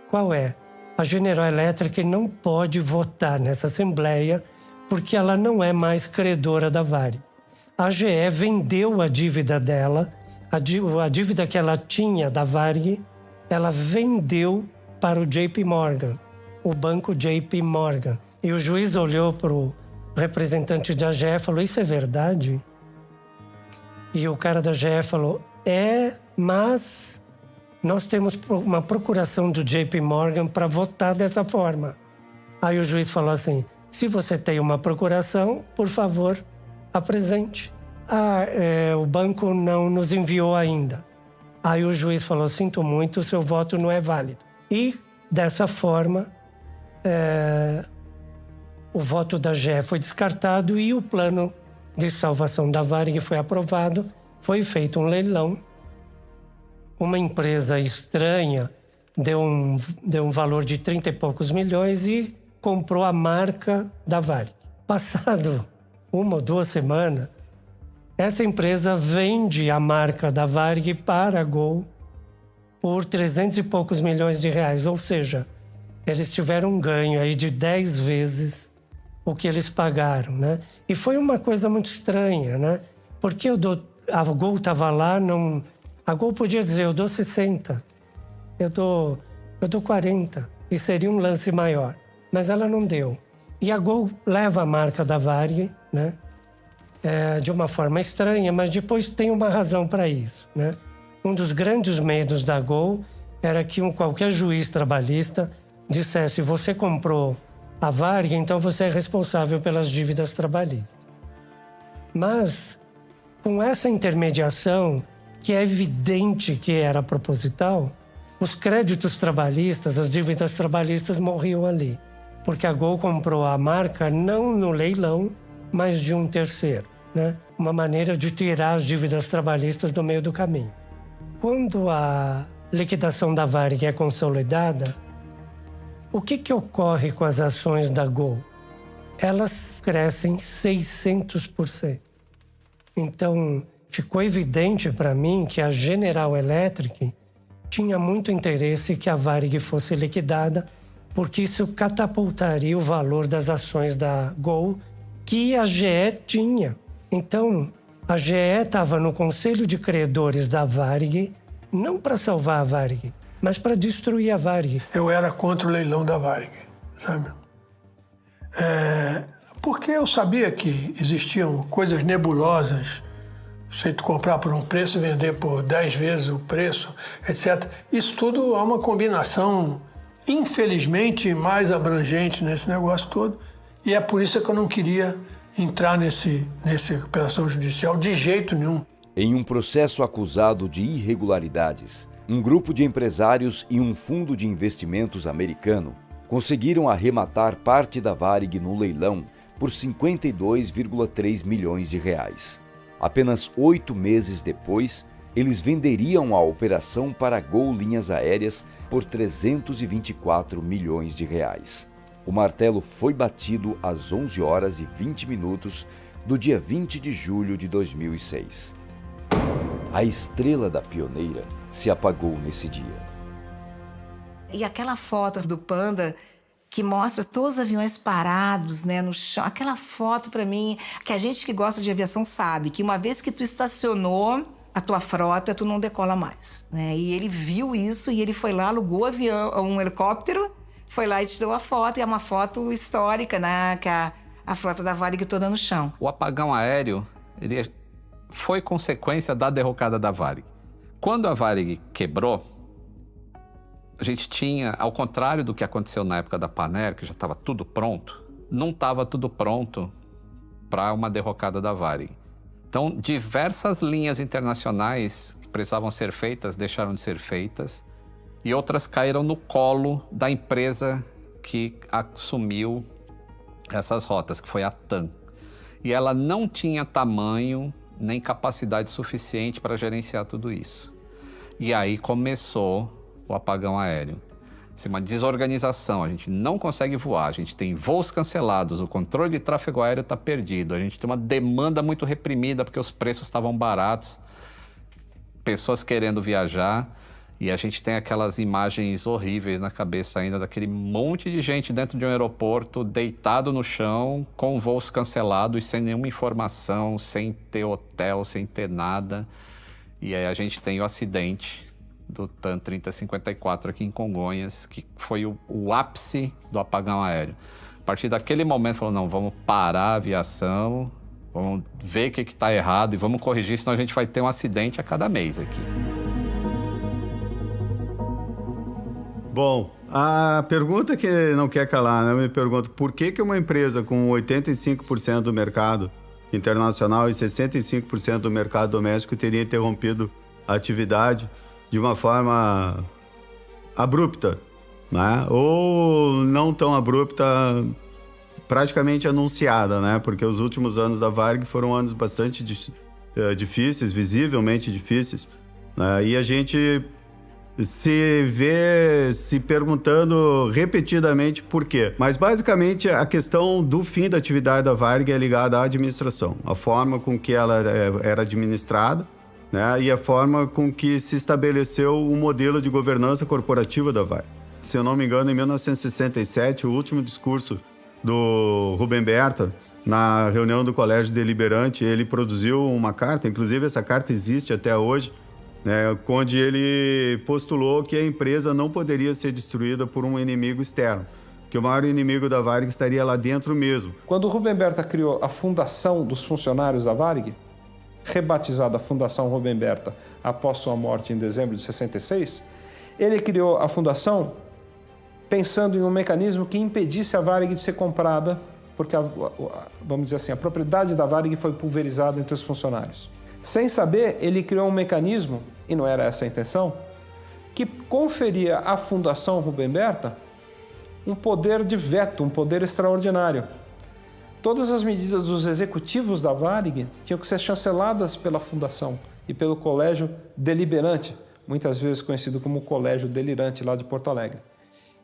Qual é? A General Electric não pode votar nessa assembleia porque ela não é mais credora da Varig. A GE vendeu a dívida dela, a dívida que ela tinha da Varig, ela vendeu para o JP Morgan, o banco JP Morgan. E o juiz olhou para o representante da GE e falou: isso é verdade? E o cara da GE falou: mas nós temos uma procuração do JP Morgan para votar dessa forma. Aí o juiz falou assim: se você tem uma procuração, por favor, apresente. O banco não nos enviou ainda. Aí o juiz falou: sinto muito, o seu voto não é válido. E, dessa forma, o voto da GE foi descartado e o plano de salvação da Varig foi aprovado. Foi feito um leilão. Uma empresa estranha deu um valor de 30 e poucos milhões e comprou a marca da Varig. Passado 1 ou 2 semanas, essa empresa vende a marca da Varig para a Gol por 300 e poucos milhões de reais. Ou seja, eles tiveram um ganho aí de 10 vezes o que eles pagaram, né? E foi uma coisa muito estranha, né? Porque a Gol estava lá, a Gol podia dizer: eu dou 60, eu dou 40, e seria um lance maior. Mas ela não deu. E a Gol leva a marca da Varig, né? De uma forma estranha, mas depois tem uma razão para isso, né? Um dos grandes medos da Gol era que qualquer juiz trabalhista dissesse: você comprou a Varig, então você é responsável pelas dívidas trabalhistas. Mas, com essa intermediação, que é evidente que era proposital, os créditos trabalhistas, as dívidas trabalhistas morriam ali. Porque a Gol comprou a marca não no leilão, mas de um terceiro, né? Uma maneira de tirar as dívidas trabalhistas do meio do caminho. Quando a liquidação da Varig é consolidada, o que ocorre com as ações da Gol? Elas crescem 600%. Então, ficou evidente para mim que a General Electric tinha muito interesse que a Varig fosse liquidada, porque isso catapultaria o valor das ações da Gol que a GE tinha. Então, a GE estava no conselho de credores da Varig, não para salvar a Varig, mas para destruir a Varig. Eu era contra o leilão da Varig, sabe? Porque eu sabia que existiam coisas nebulosas Você comprar por um preço e vender por 10 vezes o preço, etc. Isso tudo é uma combinação, infelizmente, mais abrangente nesse negócio todo. E é por isso que eu não queria entrar nessa recuperação judicial de jeito nenhum. Em um processo acusado de irregularidades, um grupo de empresários e um fundo de investimentos americano conseguiram arrematar parte da Varig no leilão por 52,3 milhões de reais. Apenas 8 meses depois, eles venderiam a operação para a Gol Linhas Aéreas por 324 milhões de reais. O martelo foi batido às 11 horas e 20 minutos do dia 20 de julho de 2006. A estrela da pioneira se apagou nesse dia. E aquela foto do Panda que mostra todos os aviões parados, né, no chão. Aquela foto, para mim, que a gente que gosta de aviação sabe que uma vez que tu estacionou a tua frota, tu não decola mais, né? E ele viu isso e ele foi lá, alugou um helicóptero, foi lá e tirou a foto. E é uma foto histórica, né, que a frota da Varig toda no chão. O apagão aéreo, ele foi consequência da derrocada da Varig. Quando a Varig quebrou, a gente tinha, ao contrário do que aconteceu na época da Panair, que já estava tudo pronto, não estava tudo pronto para uma derrocada da Varig. Então, diversas linhas internacionais que precisavam ser feitas deixaram de ser feitas e outras caíram no colo da empresa que assumiu essas rotas, que foi a TAM. E ela não tinha tamanho nem capacidade suficiente para gerenciar tudo isso. E aí começou o apagão aéreo. Assim, uma desorganização, a gente não consegue voar, a gente tem voos cancelados, o controle de tráfego aéreo está perdido, a gente tem uma demanda muito reprimida porque os preços estavam baratos, pessoas querendo viajar, e a gente tem aquelas imagens horríveis na cabeça ainda daquele monte de gente dentro de um aeroporto, deitado no chão, com voos cancelados, sem nenhuma informação, sem ter hotel, sem ter nada. E aí a gente tem o acidente do TAM 3054 aqui em Congonhas, que foi o ápice do apagão aéreo. A partir daquele momento, falou, não, vamos parar a aviação, vamos ver o que está errado e vamos corrigir, senão a gente vai ter um acidente a cada mês aqui. Bom, a pergunta que não quer calar, né? Eu me pergunto, por que uma empresa com 85% do mercado internacional e 65% do mercado doméstico teria interrompido a atividade de uma forma abrupta, né? Ou não tão abrupta, praticamente anunciada, né? Porque os últimos anos da Varig foram anos bastante difíceis, visivelmente difíceis, né? E a gente se vê se perguntando repetidamente por quê. Mas basicamente a questão do fim da atividade da Varig é ligada à administração, a forma com que ela era administrada, né, e a forma com que se estabeleceu o modelo de governança corporativa da Varig. Se eu não me engano, em 1967, o último discurso do Rubem Berta, na reunião do Colégio Deliberante, ele produziu uma carta, inclusive essa carta existe até hoje, né, onde ele postulou que a empresa não poderia ser destruída por um inimigo externo, que o maior inimigo da Varig estaria lá dentro mesmo. Quando o Rubem Berta criou a Fundação dos Funcionários da Varig, rebatizada Fundação Rubem Berta após sua morte em dezembro de 66, ele criou a fundação pensando em um mecanismo que impedisse a Varig de ser comprada, porque, vamos dizer assim, a propriedade da Varig foi pulverizada entre os funcionários. Sem saber, ele criou um mecanismo, e não era essa a intenção, que conferia à Fundação Rubem Berta um poder de veto, um poder extraordinário. Todas as medidas dos executivos da Varig tinham que ser chanceladas pela Fundação e pelo Colégio Deliberante, muitas vezes conhecido como Colégio Delirante, lá de Porto Alegre.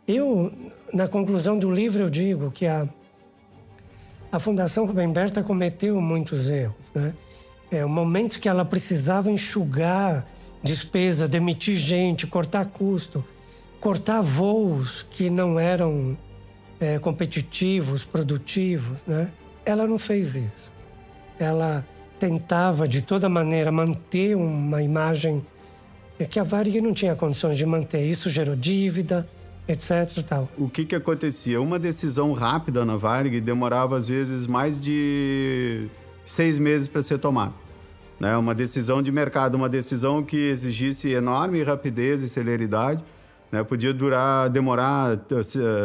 Eu, na conclusão do livro, eu digo que a Fundação Rubem Berta cometeu muitos erros, né? O momento que ela precisava enxugar despesa, demitir gente, cortar custo, cortar voos que não eram competitivos, produtivos, né? Ela não fez isso. Ela tentava, de toda maneira, manter uma imagem que a Varig não tinha condições de manter. Isso gerou dívida, etc. Tal. O que acontecia? Uma decisão rápida na Varig demorava, às vezes, mais de 6 meses para ser tomada. né? Uma decisão de mercado, uma decisão que exigisse enorme rapidez e celeridade, né? Podia demorar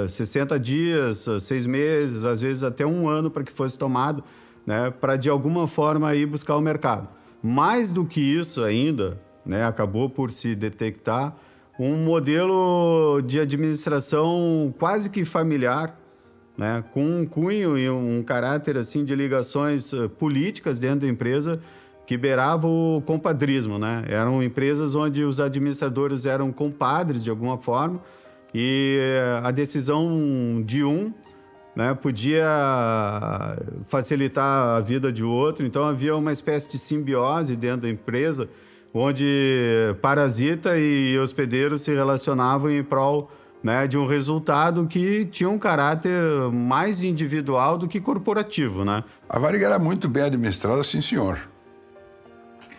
60 dias, 6 meses, às vezes até 1 ano para que fosse tomado, né? Para de alguma forma ir buscar o mercado. Mais do que isso ainda, né? Acabou por se detectar um modelo de administração quase que familiar, né? Com um cunho e um caráter assim de ligações políticas dentro da empresa que beirava o compadrismo, né? Eram empresas onde os administradores eram compadres de alguma forma e a decisão de né, podia facilitar a vida de outro. Então havia uma espécie de simbiose dentro da empresa onde parasita e hospedeiro se relacionavam em prol, né, de um resultado que tinha um caráter mais individual do que corporativo, né? A Varig era muito bem administrada, sim, senhor.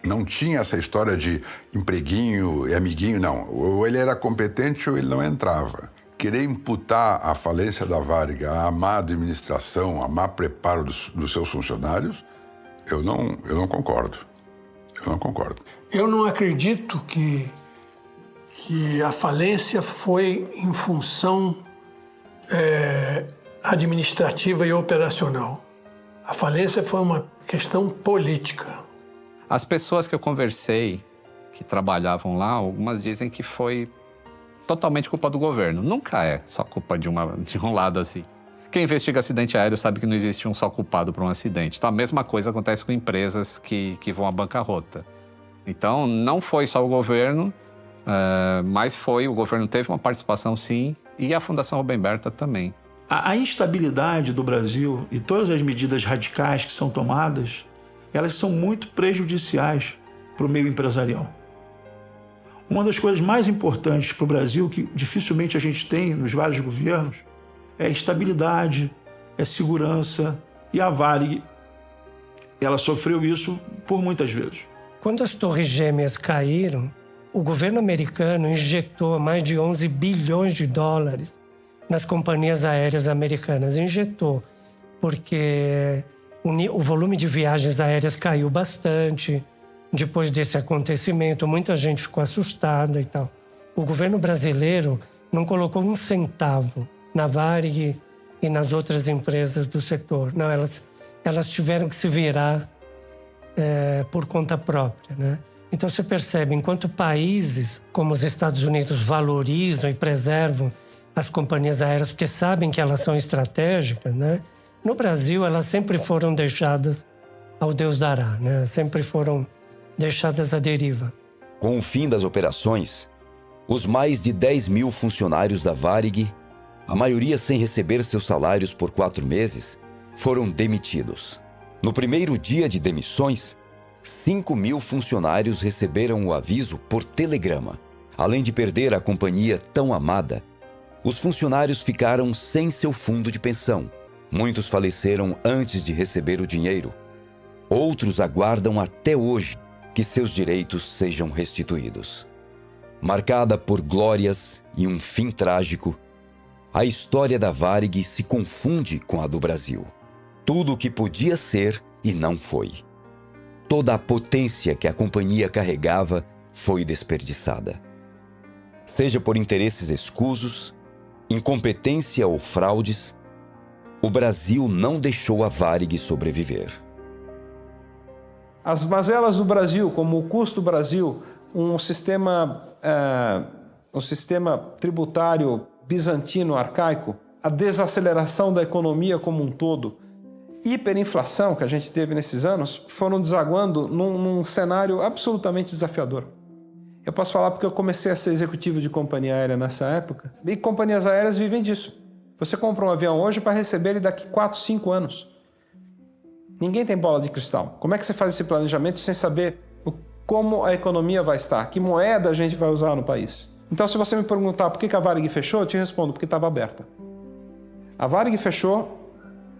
Não tinha essa história de empreguinho e amiguinho, não. Ou ele era competente ou ele não entrava. Querer imputar a falência da Varig à má administração, a má preparo dos seus funcionários, eu não concordo. Eu não concordo. Eu não acredito que a falência foi em função administrativa e operacional. A falência foi uma questão política. As pessoas que eu conversei, que trabalhavam lá, algumas dizem que foi totalmente culpa do governo. Nunca é só culpa de um lado assim. Quem investiga acidente aéreo sabe que não existe um só culpado para um acidente. Então, a mesma coisa acontece com empresas que vão à bancarrota. Então, não foi só o governo, mas o governo teve uma participação sim, e a Fundação Rubem Berta também. A instabilidade do Brasil e todas as medidas radicais que são tomadas, elas são muito prejudiciais para o meio empresarial. Uma das coisas mais importantes para o Brasil, que dificilmente a gente tem nos vários governos, é estabilidade, é segurança, e a Varig, ela sofreu isso por muitas vezes. Quando as Torres Gêmeas caíram, o governo americano injetou mais de 11 bilhões de dólares nas companhias aéreas americanas. Injetou, porque o volume de viagens aéreas caiu bastante. Depois desse acontecimento, muita gente ficou assustada e tal. O governo brasileiro não colocou um centavo na Varig e nas outras empresas do setor. Não, elas tiveram que se virar por conta própria, né? Então você percebe, enquanto países como os Estados Unidos valorizam e preservam as companhias aéreas porque sabem que elas são estratégicas, né? No Brasil, elas sempre foram deixadas ao Deus dará, né? Sempre foram deixadas à deriva. Com o fim das operações, os mais de 10 mil funcionários da Varig, a maioria sem receber seus salários por 4 meses, foram demitidos. No primeiro dia de demissões, 5 mil funcionários receberam o aviso por telegrama. Além de perder a companhia tão amada, os funcionários ficaram sem seu fundo de pensão. Muitos faleceram antes de receber o dinheiro. Outros aguardam até hoje que seus direitos sejam restituídos. Marcada por glórias e um fim trágico, a história da Varig se confunde com a do Brasil. Tudo o que podia ser e não foi. Toda a potência que a companhia carregava foi desperdiçada. Seja por interesses escusos, incompetência ou fraudes, o Brasil não deixou a Varig sobreviver. As mazelas do Brasil, como o custo do Brasil, um sistema tributário bizantino arcaico, a desaceleração da economia como um todo, hiperinflação que a gente teve nesses anos, foram desaguando num cenário absolutamente desafiador. Eu posso falar porque eu comecei a ser executivo de companhia aérea nessa época, e companhias aéreas vivem disso. Você compra um avião hoje para receber ele daqui 4, 5 anos. Ninguém tem bola de cristal. Como é que você faz esse planejamento sem saber como a economia vai estar? Que moeda a gente vai usar no país? Então, se você me perguntar por que a Varig fechou, eu te respondo, porque estava aberta. A Varig fechou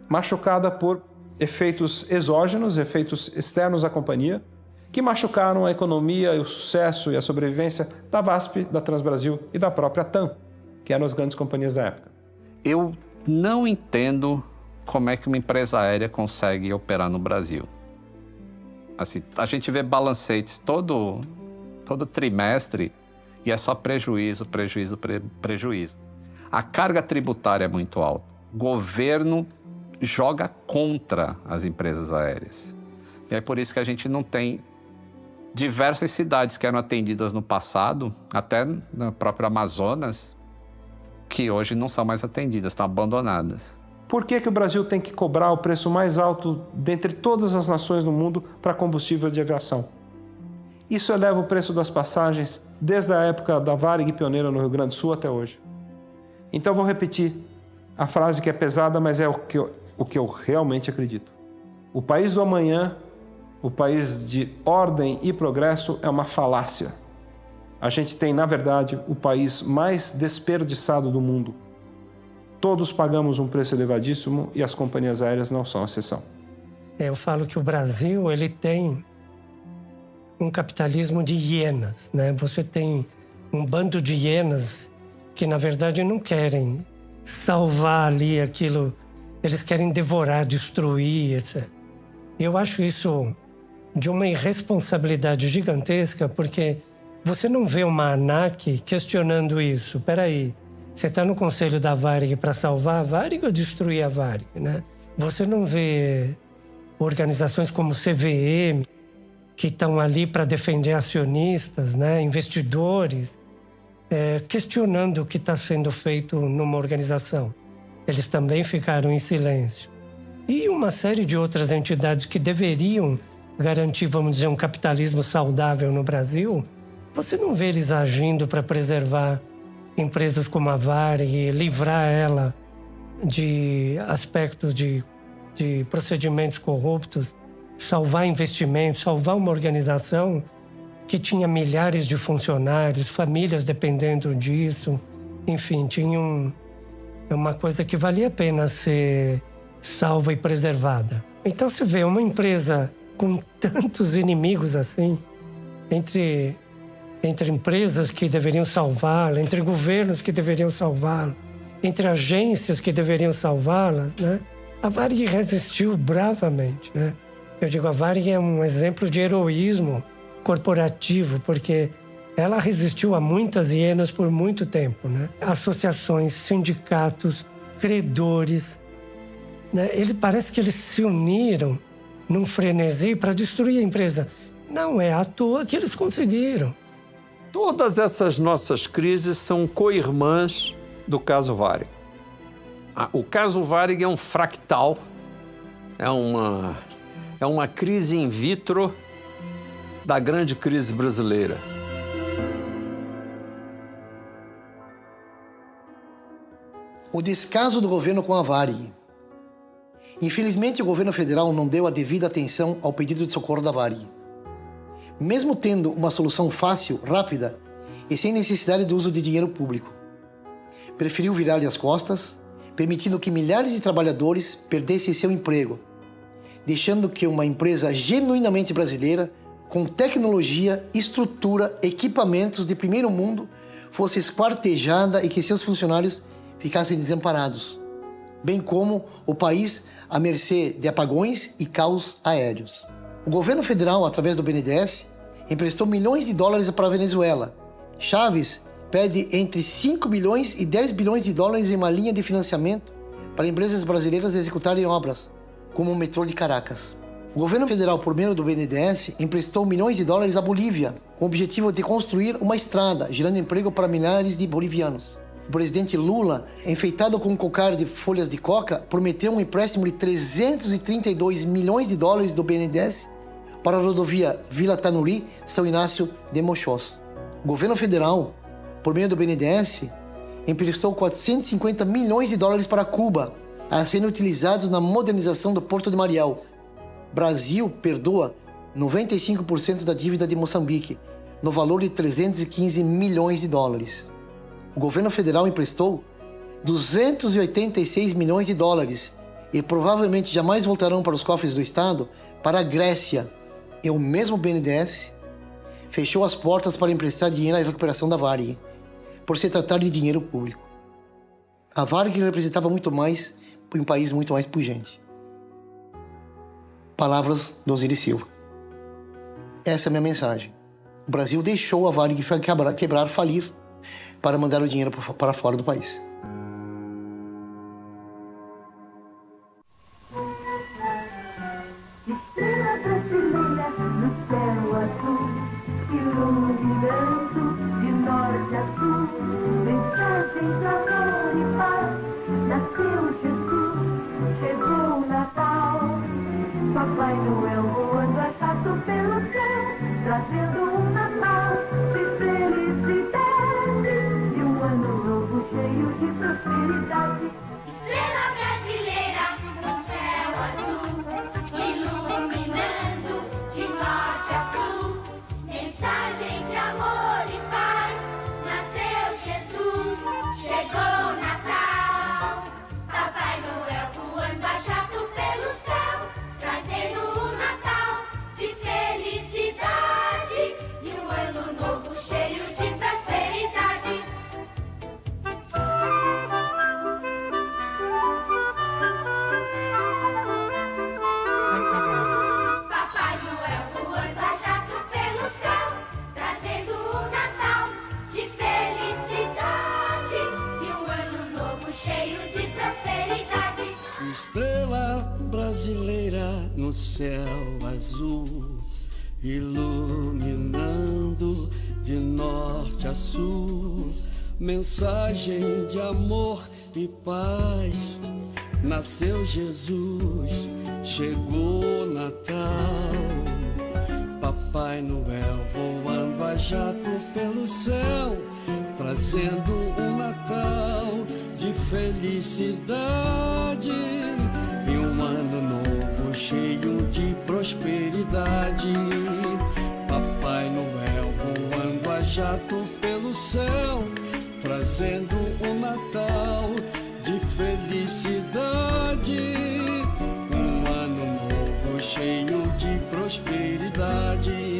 machucada por efeitos exógenos, efeitos externos à companhia, que machucaram a economia, o sucesso e a sobrevivência da VASP, da Transbrasil e da própria TAM, que eram as grandes companhias da época. Eu não entendo como é que uma empresa aérea consegue operar no Brasil. Assim, a gente vê balancetes todo trimestre e é só prejuízo, prejuízo, prejuízo. A carga tributária é muito alta. O governo joga contra as empresas aéreas. E é por isso que a gente não tem diversas cidades que eram atendidas no passado, até na própria Amazonas, que hoje não são mais atendidas, estão abandonadas. Por que o Brasil tem que cobrar o preço mais alto dentre todas as nações do mundo para combustível de aviação? Isso eleva o preço das passagens desde a época da Varig pioneira no Rio Grande do Sul até hoje. Então vou repetir a frase que é pesada, mas é o que eu realmente acredito. O país do amanhã, o país de ordem e progresso, é uma falácia. A gente tem, na verdade, o país mais desperdiçado do mundo. Todos pagamos um preço elevadíssimo e as companhias aéreas não são exceção. Eu falo que o Brasil ele tem um capitalismo de hienas, né? Você tem um bando de hienas que, na verdade, não querem salvar ali aquilo. Eles querem devorar, destruir, etc. Eu acho isso de uma irresponsabilidade gigantesca, porque você não vê uma ANAC questionando isso. Peraí, você está no conselho da Varig para salvar a Varig ou destruir a Varig, né? Você não vê organizações como o CVM, que estão ali para defender acionistas, né? Investidores, questionando o que está sendo feito numa organização. Eles também ficaram em silêncio. E uma série de outras entidades que deveriam garantir, vamos dizer, um capitalismo saudável no Brasil, você não vê eles agindo para preservar empresas como a Varig, livrar ela de aspectos de procedimentos corruptos, salvar investimentos, salvar uma organização que tinha milhares de funcionários, famílias dependendo disso. Enfim, tinha uma coisa que valia a pena ser salva e preservada. Então se vê uma empresa com tantos inimigos assim, entre empresas que deveriam salvá-la, entre governos que deveriam salvá-la, entre agências que deveriam salvá-las, né? A Varig resistiu bravamente, né? Eu digo, a Varig é um exemplo de heroísmo corporativo, porque ela resistiu a muitas hienas por muito tempo, né? Associações, sindicatos, credores, né? Parece que eles se uniram num frenesi para destruir a empresa. Não é à toa que eles conseguiram. Todas essas nossas crises são co-irmãs do caso Varig. O caso Varig é um fractal, é uma crise in vitro da grande crise brasileira. O descaso do governo com a Varig. Infelizmente, o governo federal não deu a devida atenção ao pedido de socorro da Varig. Mesmo tendo uma solução fácil, rápida e sem necessidade do uso de dinheiro público, preferiu virar-lhe as costas, permitindo que milhares de trabalhadores perdessem seu emprego, deixando que uma empresa genuinamente brasileira, com tecnologia, estrutura, equipamentos de primeiro mundo, fosse esquartejada e que seus funcionários ficassem desamparados, bem como o país à mercê de apagões e caos aéreos. O governo federal, através do BNDES, emprestou milhões de dólares para a Venezuela. Chaves pede entre 5 bilhões e 10 bilhões de dólares em uma linha de financiamento para empresas brasileiras executarem obras, como o metrô de Caracas. O governo federal, por meio do BNDES, emprestou milhões de dólares à Bolívia, com o objetivo de construir uma estrada, gerando emprego para milhares de bolivianos. O presidente Lula, enfeitado com um cocar de folhas de coca, prometeu um empréstimo de 332 milhões de dólares do BNDES para a rodovia Vila Tanuri, São Inácio de Mochós. O governo federal, por meio do BNDES, emprestou 450 milhões de dólares para Cuba, a serem utilizados na modernização do Porto de Mariel. Brasil perdoa 95% da dívida de Moçambique, no valor de 315 milhões de dólares. O governo federal emprestou 286 milhões de dólares e provavelmente jamais voltarão para os cofres do Estado para a Grécia. E o mesmo BNDES fechou as portas para emprestar dinheiro à recuperação da Varig, por se tratar de dinheiro público. A Varig representava muito mais um país muito mais pujante. Palavras do Osiris Silva. Essa é a minha mensagem. O Brasil deixou a Varig quebrar, falir, para mandar o dinheiro para fora do país. Papai Noel voando achado pelo céu, trazendo um Natal de felicidade e um ano novo cheio de prosperidade. Estrela brasileira no céu azul, iluminando de norte a sul. Mensagem de amor e paz, nasceu Jesus, chegou o Natal. Papai Noel voando a jato pelo céu, trazendo um Natal de felicidade e um ano novo cheio de prosperidade. Papai Noel voando a jato pelo céu, trazendo um Natal de felicidade e um ano novo cheio de prosperidade. Estrela brasileira no céu azul, iluminando de norte a sul. Mensagem de amor e paz, nasceu Jesus, chegou o Natal. Papai Noel voando a jato pelo céu, trazendo um Natal de felicidade e um ano novo cheio de prosperidade. Papai Noel voando a jato pelo céu, trazendo um Natal de felicidade, um ano novo cheio de prosperidade.